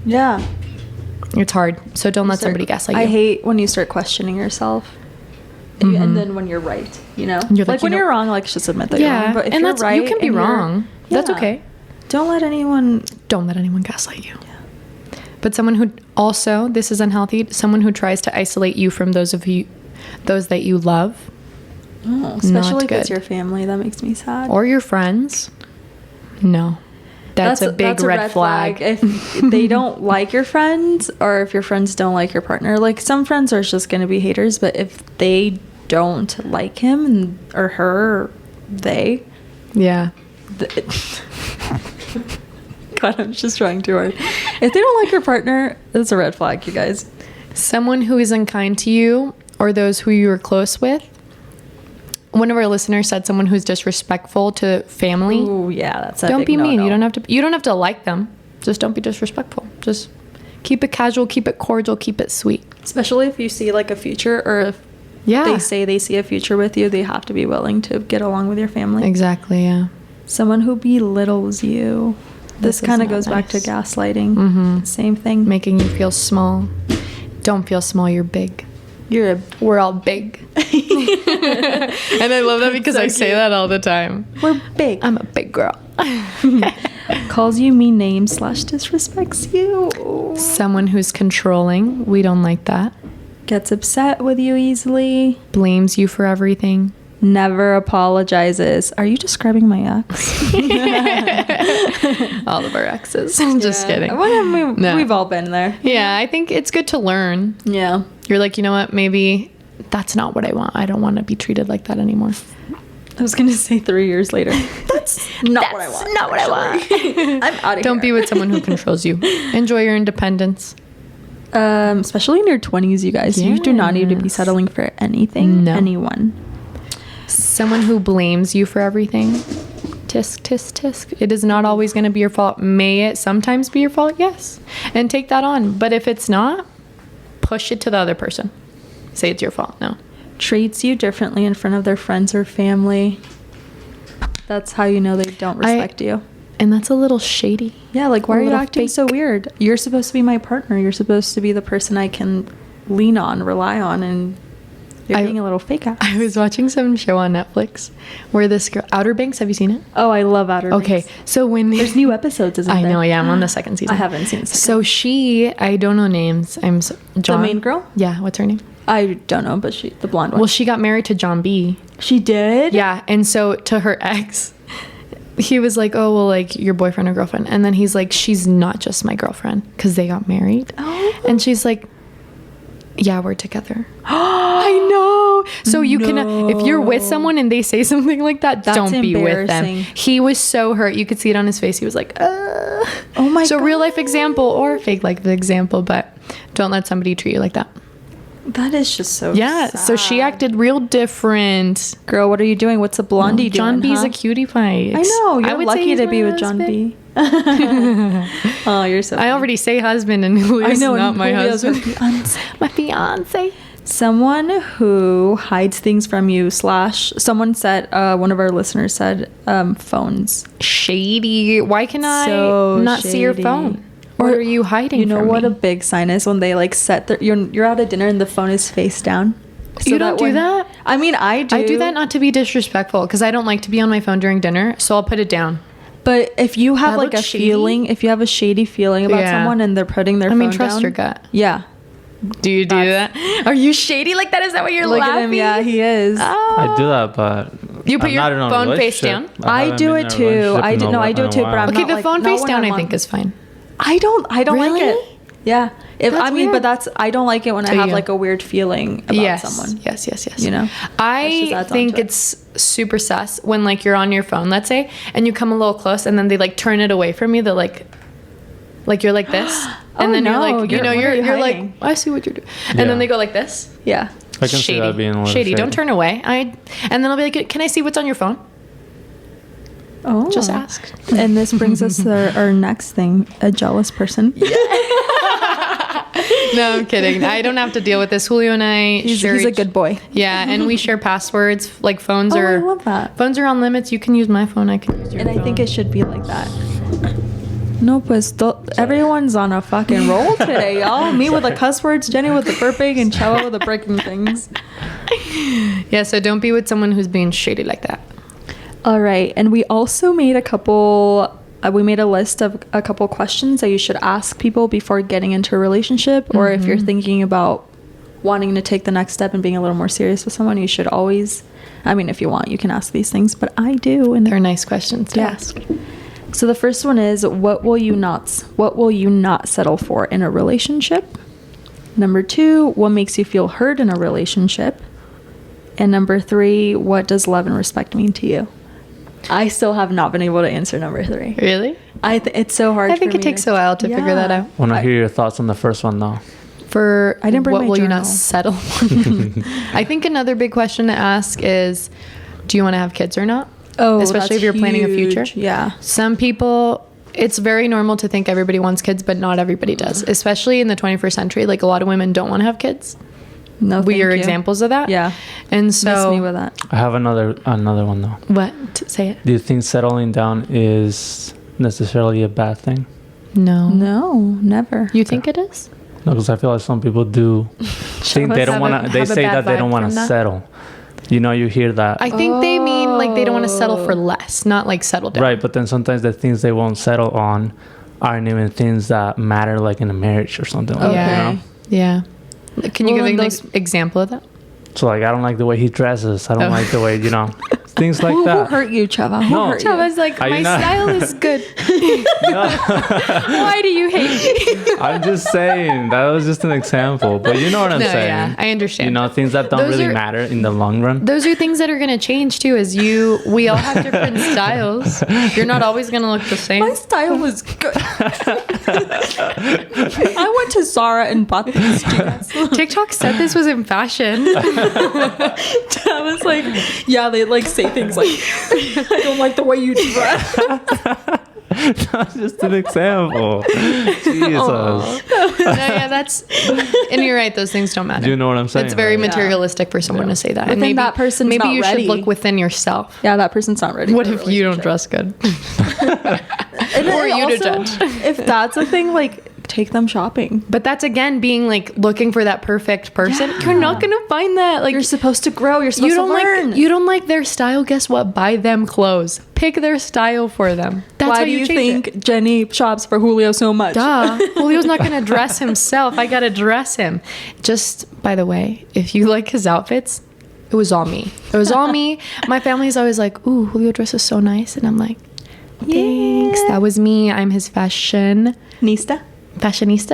Yeah.
It's hard. So don't let somebody gaslight you.
I hate when you start questioning yourself. And then when you're right, you know?
You're like,
like
you
when
know-
you're wrong, like just admit that you're wrong. But if
and
you're
that's
right,
you can be
and you're-
wrong. That's
Yeah.
okay.
Don't let anyone.
Don't let anyone gaslight you. But someone who also, this is unhealthy, someone who tries to isolate you from those that you love
Oh, especially if
good.
it's your family, that makes me sad.
or your friends. No. That's a big red flag.
If they don't like your friends, or if your friends don't like your partner, like some friends are just going to be haters, but if they don't like him or her, or they.
Yeah.
God, I'm just trying too hard. If they don't like your partner, it's a red flag, you guys.
Someone who is unkind to you or those who you are close with. One of our listeners said someone who's disrespectful to family.
Ooh, yeah, that's a
Don't
big
be mean.
no-no.
You don't have to like them. Just don't be disrespectful. Just keep it casual, keep it cordial, keep it sweet.
Especially if you see like a future, or if
Yeah.
they say they see a future with you, they have to be willing to get along with your family.
Exactly, yeah.
Someone who belittles you. This
This is
kind of
not
goes back to
nice.
gaslighting.
Mm-hmm.
Same thing.
Making you feel small. Don't feel small, you're big.
You're a
We're all big. And I love that because I say that all the time.
we're big.
I'm a big girl.
Calls you mean names / disrespects you.
Someone who's controlling. We don't like that.
Gets upset with you easily.
Blames you for everything.
Never apologizes. Are you describing my ex?
All of our exes. Just kidding.
Well,
No.
We've all been there.
Yeah, I think it's good to learn.
Yeah.
You're like, you know what? Maybe that's not what I want. I don't want to be treated like that anymore.
I was going to say 3 years later. That's not what I want.
Not what I want.
I'm out of here.
Don't be with someone who controls you. Enjoy your independence.
Especially in your 20s, you guys. You do not need to be
Yes.
settling for anything,
No.
anyone.
Someone who blames you for everything. Tisk, tisk, tisk. It is not always going to be your fault. May it sometimes be your fault? Yes. And take that on. But if it's not, push it to the other person. Say it's your fault. No.
Treats you differently in front of their friends or family. That's how you know they don't respect you.
And that's a little shady.
Yeah, like, why
A
are you
little
acting
fake.
so weird? You're supposed to be my partner. You're supposed to be the person I can lean on, rely on, and you're being a little fake ass.
I was watching some show on Netflix where this girl, Outer Banks, have you seen it?
Oh, I love Outer Banks.
Okay. So when
There's new episodes, isn't
I
there?
know, yeah, I'm on the second season.
I haven't seen it.
So I don't know names. John.
The main girl?
Yeah, what's her name?
I don't know, but the blonde one.
Well, she got married to John B.
She did?
Yeah. And so to her ex, he was like, oh, well, like your boyfriend or girlfriend. And then he's like, she's not just my girlfriend because they got married.
Oh.
And she's like, yeah, we're together. I know. So you can, if you're with someone and they say something like that,
That's
don't be with them.
embarrassing.
He was so hurt. You could see it on his face. He was like,
Oh my
So
God.
real life example or fake life example, but don't let somebody treat you like that.
That is just so
Yeah.
sad.
So she acted real different.
Girl, what are you doing? What's a blondie doing?
John B's
huh?
a cutie pie.
I know. You're
I would say
lucky
he's
to
my
be with John
husband.
B. Oh, you're so
I
funny.
already say husband and Julio's not
and
my
Julio's her
husband.
fiancé.
My fiance.
Someone who hides things from you / someone said, one of our listeners said, phones.
Shady. Why can I
So
not see your
shady.
phone? What are you hiding
You know
from
what
me?
a big sign is when they like set their, you're at a dinner and the phone is face down.
You don't do
when-
that?
I mean, I do.
I do that not to be disrespectful because I don't like to be on my phone during dinner, so I'll put it down.
But if you have
That
like a
looks shady.
feeling, if you have a shady feeling about
Yeah.
someone and they're putting their
I
phone
mean, trust
down,
your gut.
Yeah.
Do you do that? Are you shady like that? Is that what you're
Look
laughing?
at him. Yeah, he is.
Oh.
I do that, but
You put
I'm
your
not in a
phone face
relationship.
down?
I
haven't
do
been
it
in a
too.
relationship
I
in
do-
a
no, I
while-
do
in a
too, but
while.
I'm
Okay,
not
the
like-
phone
not
face
when
down
I'm
I think
on-
is fine.
I don't like
Really?
it. Yeah. If
That's
I mean,
weird.
but that's I don't like it when I
Till
have
you-
like a weird feeling about
Yes.
someone.
Yes.
You know? That just
I
adds on
think
to it.
it's super sus when like you're on your phone, let's say, and you come a little close and then they like turn it away from you. They're like you're like this. And
Oh,
then you're
no.
like,
What are you
you're like,
hiding?
I see what you're doing. And
Yeah.
then they go like this.
Yeah.
I can see that being a little
shady. Don't turn away. And then I'll be like, can I see what's on your phone?
Oh.
Just ask.
And this brings us to our next thing, a jealous person.
No, I'm kidding. I don't have to deal with this. Julio and I
He's a good boy.
Yeah, and we share passwords. Like phones
Oh,
are
I love that.
Phones are on limits. You can use my phone. I can use your
And
phone.
I think it should be like that. No, pues everyone's on a fucking roll today, y'all. Me with the cuss words, Jenny with the burping, and Chava with the breaking things.
Yeah, so don't be with someone who's being shady like that.
All right, and we also made a couple. We made a list of a couple questions that you should ask people before getting into a relationship, or if you're thinking about wanting to take the next step and being a little more serious with someone, you should always. I mean, if you want, you can ask these things, but I do, and
They're nice questions to
Yeah.
ask.
So the first one is, what will you not settle for in a relationship? Number 2, what makes you feel heard in a relationship? And number 3, what does love and respect mean to you? I still have not been able to answer number 3.
Really?
It's so hard.
I think
for
it
me
takes a while to figure that out.
Want to hear your thoughts on the first one, though?
For
I didn't bring
what
my
will you
journal.
not settle? I think another big question to ask is, do you want to have kids or not?
Oh,
especially if
that's
you're planning a future.
huge. Yeah.
Some people, it's very normal to think everybody wants kids, but not everybody does. Especially in the 21st century, like a lot of women don't want to have kids.
No,
We
thank
are
you.
examples of that.
Yeah.
And
Miss
so,
me with that.
I have another one, though.
what? Say it.
Do you think settling down is necessarily a bad thing?
No.
No, never.
You think it is?
No, because I feel like some people do think they don't want to. They
have a
say
bad
that they don't
vibe
want
from
to
that?
settle. You know, you hear that.
I think they mean like they don't want to settle for less, not like settle down.
Right, but then sometimes the things they won't settle on aren't even things that matter, like in a marriage or something like
Yeah.
that, you know?
Yeah. Can you
Well,
give
then
an example of that?
So, like, I don't like the way he dresses. I don't
Oh.
like the way, things like
Who
that.
hurt you, Chava? Who
No.
hurt you?
Chava's like,
Are you
my
not-
style is good. Why do you hate me?
I'm just saying, that was just an example. But you know what I'm
No,
saying.
yeah, I understand.
Things that don't
Those
really
are-
matter in the long run.
Those are things that are going to change too as we all have different styles. You're not always going to look the same.
My style was good. I went to Zara and bought these jeans.
TikTok said this was in fashion.
I was like, yeah, they like say things like, I don't like the way you dress.
That's just an example. Jesus.
No, yeah, that's, and you're right. Those things don't matter.
You know what I'm saying?
It's very
right?
materialistic for someone to say that.
But then that person's
maybe
not
you
ready.
should look within yourself.
Yeah, that person's not ready.
What
for a
if you don't
relationship.
dress good?
And then
Who are you to
also,
judge?
If that's a thing, like, take them shopping.
But that's again being like looking for that perfect person.
Yeah.
You're not gonna find that. Like
You're supposed to grow. You're supposed
you
to
don't
learn.
like you don't like their style. Guess what? Buy them clothes. Pick their style for them. That's
Why
how
do you
change
think Jenny shops for Julio so much?
it. Duh. Julio's not gonna dress himself. I gotta dress him. Just by the way, if you like his outfits, It was all me. It was all me. My family's always like, ooh, Julio dresses so nice. And I'm like, thanks.
Yeah.
That was me. I'm his fashionista.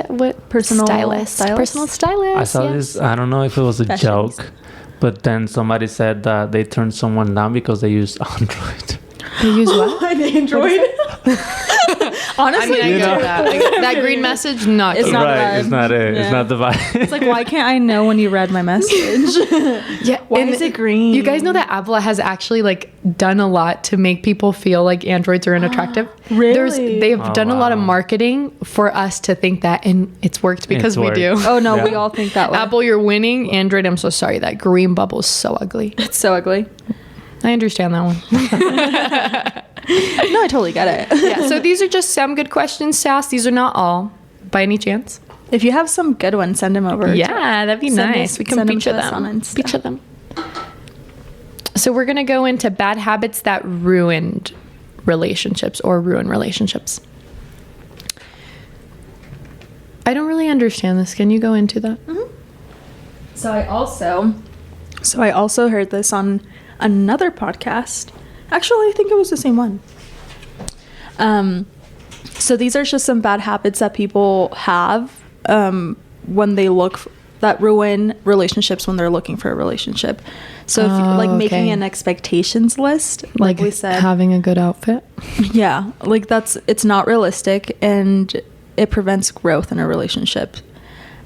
What?
Personal
stylist. Personal stylist.
I saw this. I don't know if it was a joke, but then somebody said that they turned someone down because they used Android.
They use what?
An Android. Honestly,
I mean, I get that. That green message, not
It's
cute.
not
right.
the
It's
vibe.
not it.
Yeah.
It's not the vibe.
It's like, why can't I know when you read my message?
Yeah,
Why
and
is it green?
You guys know that Apple has actually like done a lot to make people feel like androids are unattractive.
Really?
They've
Oh,
done a lot of
wow.
marketing for us to think that, and it's worked because we
worked.
do.
Oh no,
Yeah.
we all think that way.
Apple, you're winning. Android, I'm so sorry. That green bubble is so ugly.
It's so ugly.
I understand that one.
No, I totally get it.
Yeah, so these are just some good questions to ask. These are not all, by any chance.
If you have some good ones, send them over.
Yeah, that'd be
Send
nice.
us-
We can
send them
feature
to us
them.
on Insta.
Feature them. So we're gonna go into bad habits that ruined relationships or ruin relationships. I don't really understand this. Can you go into that?
So I also heard this on another podcast. Actually, I think it was the same one. So these are just some bad habits that people have when they that ruin relationships when they're looking for a relationship. So if like making
okay.
an expectations list, like we said,
having a good outfit.
yeah, like it's not realistic and it prevents growth in a relationship.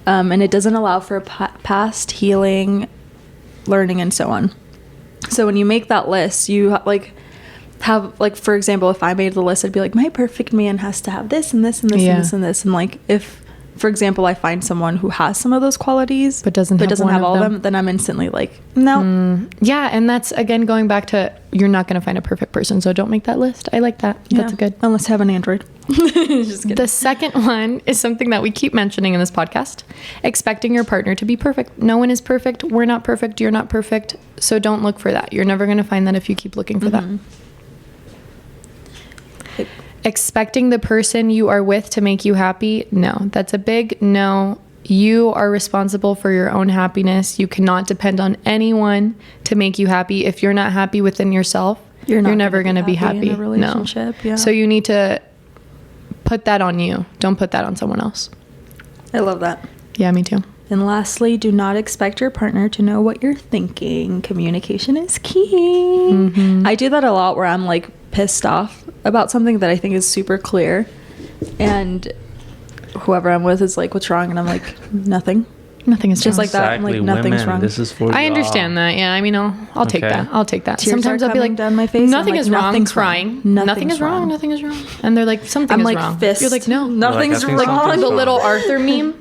And it doesn't allow for past healing, learning, and so on. So when you make that list, you have like, for example, if I made the list, I'd be like, my perfect man has to have this and this and this and this and this. And like, if, for example, I find someone who has some of those qualities
But doesn't have one
all
of
of them, then I'm instantly like, no.
Yeah, and that's again going back to you're not going to find a perfect person, so don't make that list. I like that. That's
Yeah.
good.
Unless you have an Android. Just kidding.
The second one is something that we keep mentioning in this podcast, expecting your partner to be perfect. No one is perfect. We're not perfect. You're not perfect. So don't look for that. You're never going to find that if you keep looking for that. Expecting the person you are with to make you happy. No, that's a big no. You are responsible for your own happiness. You cannot depend on anyone to make you happy. If you're not happy within yourself, you're never going to be happy.
in a relationship.
No.
Yeah.
So you need to put that on you. Don't put that on someone else.
I love that.
Yeah, me too.
And lastly, do not expect your partner to know what you're thinking. Communication is key. I do that a lot where I'm like pissed off about something that I think is super clear. And whoever I'm with is like, what's wrong? And I'm like, nothing.
Nothing is
Just
wrong.
like that. I'm like, nothing's
women,
wrong.
This is for
I
y'all.
understand that. Yeah, I mean, I'll take
Okay.
that. I'll take that.
Tears
Sometimes
are
I'll be
coming
like,
down my face, and I'm
nothing
like,
is wrong.
nothing's wrong.
Crying. Nothing
Nothing's
is wrong.
wrong.
Nothing is wrong. And they're like, something
I'm
is
like,
wrong.
fist.
You're like, no.
Nothing's
You're
Like
like, I think
wrong.
something's
the
wrong.
little Arthur meme.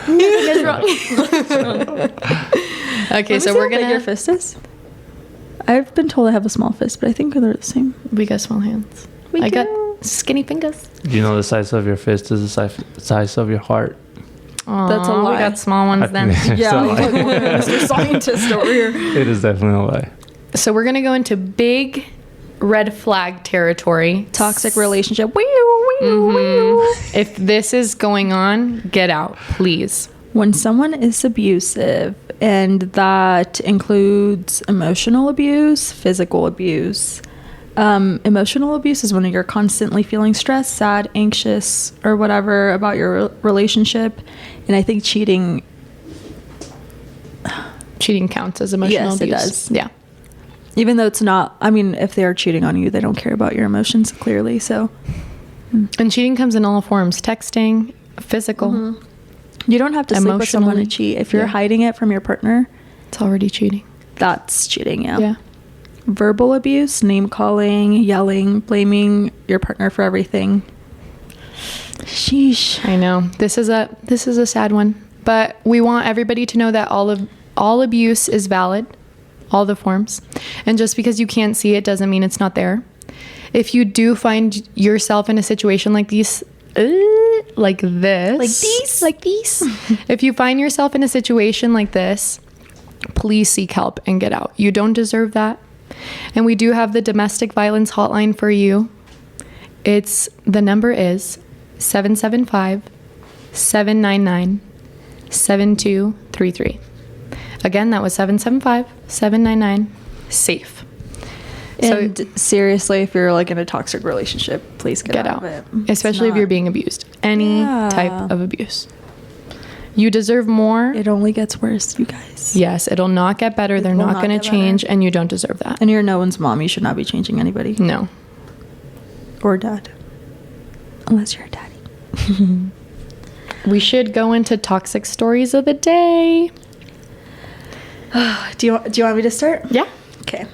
Nothing is wrong. Okay, so we're
Your
gonna.
fist is. I've been told I have a small fist, but I think they're the same.
We got small hands.
We
I
do.
got skinny fingers.
You know the size of your fist is the size of your heart.
Aw,
That's a lie.
We got small ones then.
It's a lie.
Mr. Scientist over here.
It is definitely a lie.
So we're gonna go into big red flag territory.
Toxic relationship.
If this is going on, get out, please.
When someone is abusive, and that includes emotional abuse, physical abuse. Emotional abuse is when you're constantly feeling stressed, sad, anxious, or whatever about your relationship. And I think cheating,
Cheating counts as emotional
Yes, it
abuse.
does.
Yeah.
even though it's not, I mean, if they are cheating on you, they don't care about your emotions clearly. So
And cheating comes in all forms: texting, physical.
you don't have to sleep with someone to
Emotionally.
cheat. If you're
Yeah.
hiding it from your partner,
It's already cheating.
that's cheating.
Yeah.
Verbal abuse, name calling, yelling, blaming your partner for everything. Sheesh.
I know. This is a sad one. But we want everybody to know that all abuse is valid, all the forms. And just because you can't see it doesn't mean it's not there. If you do find yourself in a situation like these, like this, if you find yourself in a situation like this, please seek help and get out. You don't deserve that. And we do have the domestic violence hotline for you. The number is 775-799-7233. Again, that was 775-799-SAFE.
And seriously, if you're like in a toxic relationship, please get out of it.
Especially if you're being abused. Any type of abuse. You deserve more.
It only gets worse, you guys.
Yes, it'll not get better. They're not going to change, and you don't deserve that.
And you're no one's mom. You should not be changing anybody.
No.
Or dad. Unless you're a daddy.
We should go into toxic stories of the day.
Do you want me to start?
Yeah.
Okay.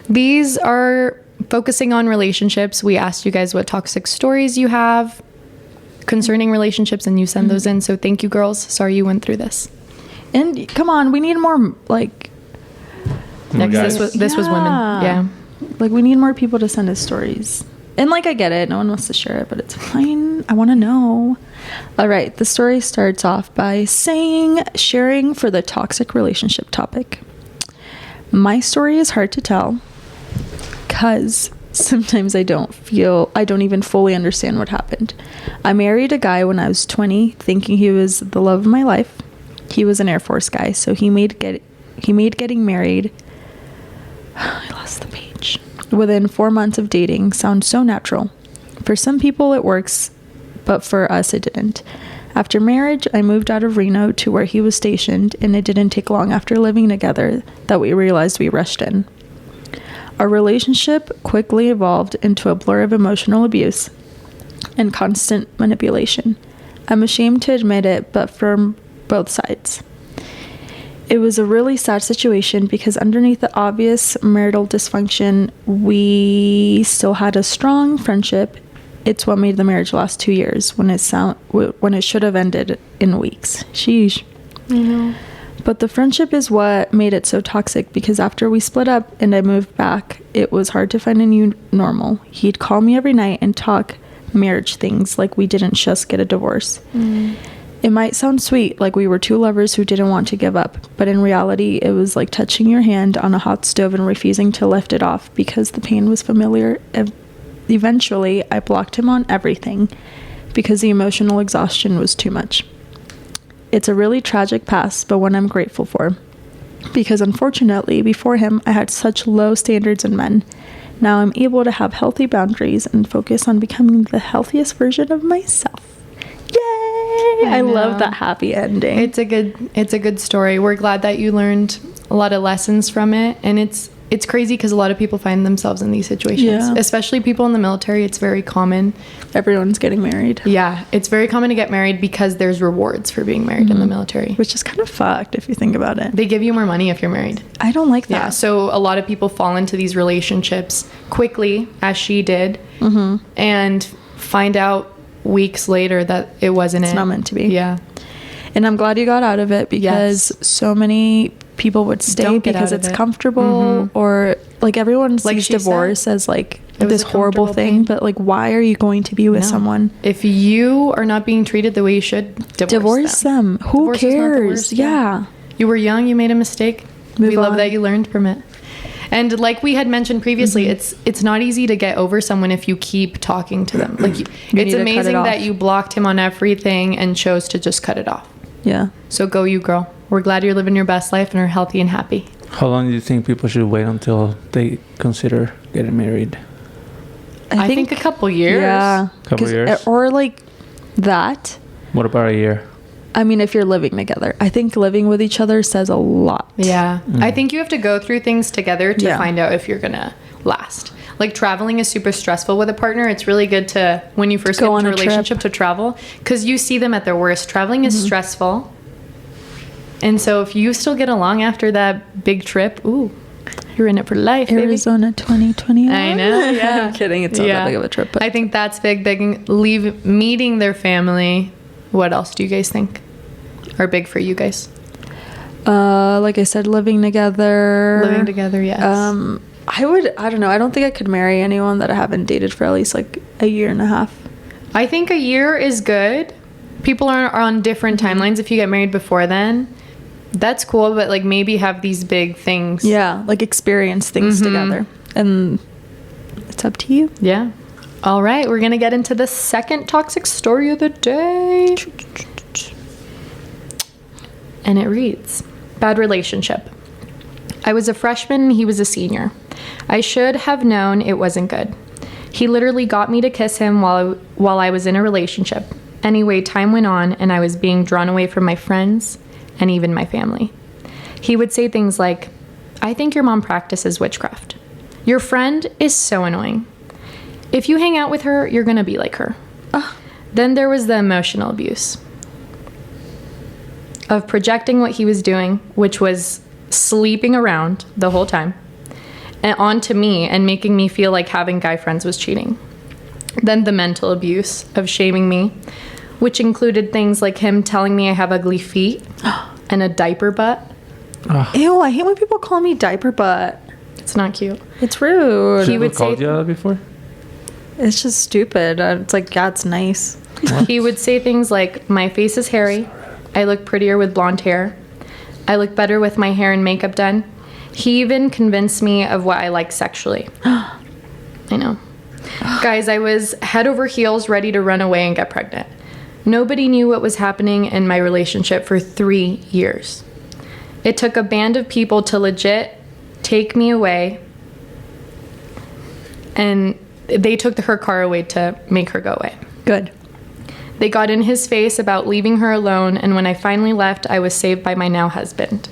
These are focusing on relationships. We asked you guys what toxic stories you have concerning relationships, and you send those in. So thank you, girls. Sorry you went through this.
And come on, we need more like.
This was women. Yeah.
Like we need more people to send us stories. And like I get it, no one wants to share it, but it's fine. I want to know. All right, the story starts off by saying sharing for the toxic relationship topic. My story is hard to tell because sometimes I don't even fully understand what happened. I married a guy when I was 20, thinking he was the love of my life. He was an Air Force guy, so he made getting married. I lost the page. Within 4 months of dating sound so natural. For some people it works, but for us it didn't. After marriage, I moved out of Reno to where he was stationed, and it didn't take long after living together that we realized we rushed in. Our relationship quickly evolved into a blur of emotional abuse and constant manipulation. I'm ashamed to admit it, but from both sides. It was a really sad situation because underneath the obvious marital dysfunction, we still had a strong friendship. It's what made the marriage last 2 years when it should have ended in weeks. Sheesh.
Mm-hmm.
But the friendship is what made it so toxic because after we split up and I moved back, it was hard to find a new normal. He'd call me every night and talk marriage things like we didn't just get a divorce. Mm. It might sound sweet, like we were two lovers who didn't want to give up, but in reality, it was like touching your hand on a hot stove and refusing to lift it off because the pain was familiar. Eventually, I blocked him on everything because the emotional exhaustion was too much. It's a really tragic past, but one I'm grateful for. Because unfortunately, before him, I had such low standards in men. Now I'm able to have healthy boundaries and focus on becoming the healthiest version of myself. Yay! I love that happy ending.
It's a good story. We're glad that you learned a lot of lessons from it, and it's crazy because a lot of people find themselves in these situations, especially people in the military. It's very common.
Everyone's getting married.
Yeah, it's very common to get married because there's rewards for being married in the military,
which is kind of fucked if you think about it.
They give you more money if you're married.
I don't like that.
Yeah, so a lot of people fall into these relationships quickly, as she did, and find out weeks later that it wasn't
it's not meant to be.
Yeah.
And I'm glad you got out of it because so many people would stay because it's comfortable, or like everyone sees divorce as like this horrible thing, but like why are you going to be with someone
if you are not being treated the way you should? Divorce them.
Who cares? Yeah,
you were young, you made a mistake. We love that you learned from it. And like we had mentioned previously, it's not easy to get over someone if you keep talking to them. Like it's amazing that you blocked him on everything and chose to just cut it off.
Yeah.
So go you, girl. We're glad you're living your best life and are healthy and happy.
How long do you think people should wait until they consider getting married?
I think a couple years.
Yeah.
Couple years?
Or like that.
What about a year?
I mean, if you're living together, I think living with each other says a lot.
Yeah. I think you have to go through things together to find out if you're going to last. Like traveling is super stressful with a partner. It's really good to, when you first get into a relationship, to travel because you see them at their worst. Traveling is stressful. And so if you still get along after that big trip, ooh, you're in it for life,
Arizona 2021.
I know, yeah.
I'm kidding. It's not that big of a trip. But
I think that's big. Meeting their family. What else do you guys think are big for you guys?
Like I said, living together.
Living together, yes.
I don't know. I don't think I could marry anyone that I haven't dated for at least like a year and a half.
I think a year is good. People are on different timelines. If you get married before then, that's cool. But like maybe have these big things.
Yeah, like experience things together. And it's up to you.
Yeah. All right, we're going to get into the second toxic story of the day. And it reads, Bad relationship. I was a freshman and he was a senior. I should have known it wasn't good. He literally got me to kiss him while I was in a relationship. Anyway, time went on and I was being drawn away from my friends and even my family. He would say things like, I think your mom practices witchcraft. Your friend is so annoying. If you hang out with her, you're going to be like her. Then there was the emotional abuse of projecting what he was doing, which was sleeping around the whole time, and onto me and making me feel like having guy friends was cheating. Then the mental abuse of shaming me, which included things like him telling me I have ugly feet and a diaper butt.
Ew, I hate when people call me diaper butt.
It's not cute.
It's rude.
He would say
called you that before?
It's just stupid. It's like, yeah, it's nice.
He would say things like, my face is hairy. I look prettier with blonde hair. I look better with my hair and makeup done. He even convinced me of what I like sexually. I know. Guys, I was head over heels ready to run away and get pregnant. Nobody knew what was happening in my relationship for 3 years. It took a band of people to legit take me away, and they took her car away to make her go away.
Good.
They got in his face about leaving her alone, and when I finally left, I was saved by my now husband.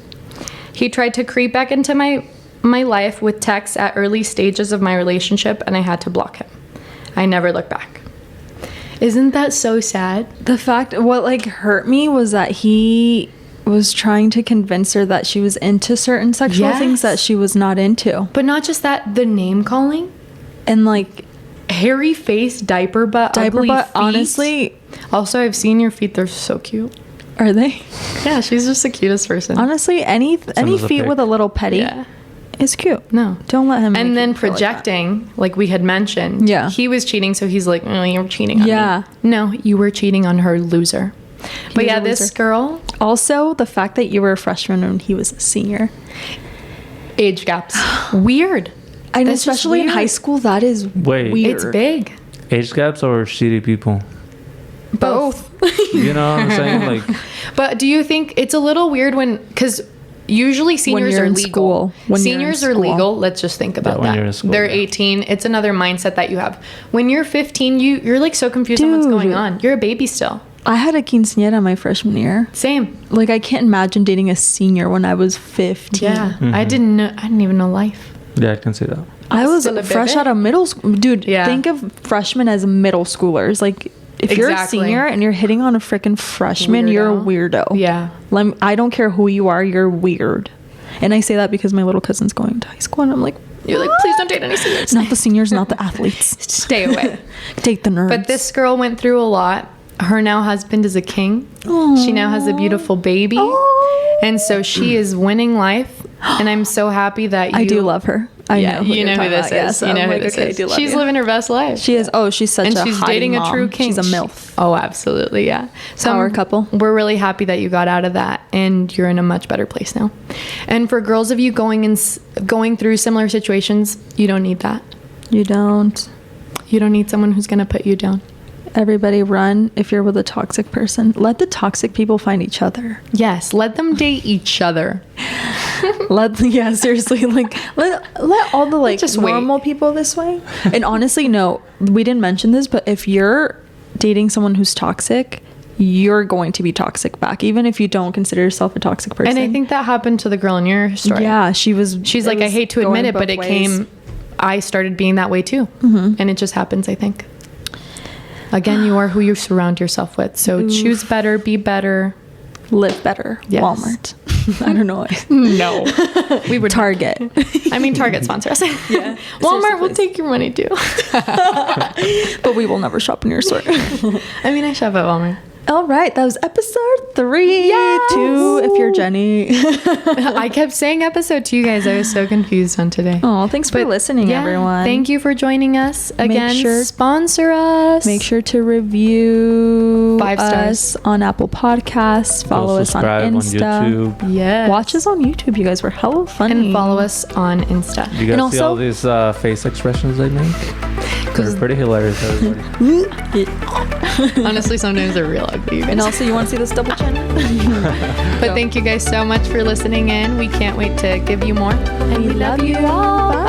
He tried to creep back into my life with texts at early stages of my relationship, and I had to block him. I never looked back. Isn't that so sad?
The fact, what like hurt me was that he was trying to convince her that she was into certain sexual things that she was not into.
But not just that, the name calling.
And like
hairy face, diaper butt, ugly feet.
Honestly.
Also, I've seen your feet. They're so cute.
Are they?
Yeah, she's just the cutest person.
Honestly, any feet with a little petty is cute.
No.
Don't let him
And then projecting, like we had mentioned.
Yeah.
He was cheating, so he's like, oh, you were cheating on
me.
No, you were cheating on her, loser. But yeah, this girl.
Also, the fact that you were a freshman and he was a senior.
Age gaps. Weird.
And especially in high school, that is weird.
It's big.
Age gaps or shitty people?
Both.
You know what I'm saying? Like,
but do you think it's a little weird because usually seniors are legal. Seniors are legal. Let's just think about that.
You're in school,
They're 18. It's another mindset that you have. When you're 15, you're like so confused on what's going on. You're a baby still.
I had a quinceañera my freshman year.
Same.
Like, I can't imagine dating a senior when I was 15.
Yeah. Mm-hmm. I didn't even know life.
Yeah, I can see that.
I was fresh out of middle school. Dude, think of freshmen as middle schoolers. Like, if you're a senior and you're hitting on a freaking freshman, you're a weirdo.
Yeah.
I don't care who you are, you're weird. And I say that because my little cousin's going to high school, and I'm like,
you're like, please don't date any seniors.
Not the seniors, not the athletes.
Stay away.
Date the nerds.
But this girl went through a lot. Her now husband is a king. Aww. She now has a beautiful baby. Aww. And so she is winning life. And I'm so happy that
I do love her. I know
who this is.
Yeah, so
you know who this is. She's living her best life.
She is. Oh, she's such a
she's dating
mom.
A true king.
She's a MILF.
Oh, absolutely. Yeah. So
Power couple.
We're really happy that you got out of that and you're in a much better place now. And for girls of you going through similar situations, you don't need that.
You don't.
You don't need someone who's going to put you down.
Everybody run if you're with a toxic person. Let the toxic people find each other.
Yes, let them date each other.
Seriously, like let all the like just normal people this way. And honestly, no, we didn't mention this, but if you're dating someone who's toxic, you're going to be toxic back, even if you don't consider yourself a toxic person.
And I think that happened to the girl in your story.
Yeah, she's like,
I hate to admit it, but I started being that way too. Mm-hmm. And it just happens, I think. Again, you are who you surround yourself with. So choose better, be better.
Live better. Yes. Walmart. I don't know.
No. We would
Target.
I mean, Target sponsor us.
Yeah.
Walmart will take your money too.
But we will never shop in your store.
I mean, I shop at Walmart.
All right, that was episode 3.
Yes!
2 if you're Jenny.
I kept saying episode 2, guys. I was so confused on today.
Oh, thanks for listening, everyone.
Thank you for joining us. Again, sponsor us.
Make sure to review
5
us on Apple Podcasts. Follow us on Insta.
On YouTube.
Yes.
Watch us on YouTube, you guys. We're hella funny.
And follow us on Insta.
You guys see all these face expressions they make? They're pretty hilarious, everybody.
Honestly, sometimes they're real ugly.
And also, you want to see this double chin?
But thank you guys so much for listening in. We can't wait to give you more. And we love you all. Bye.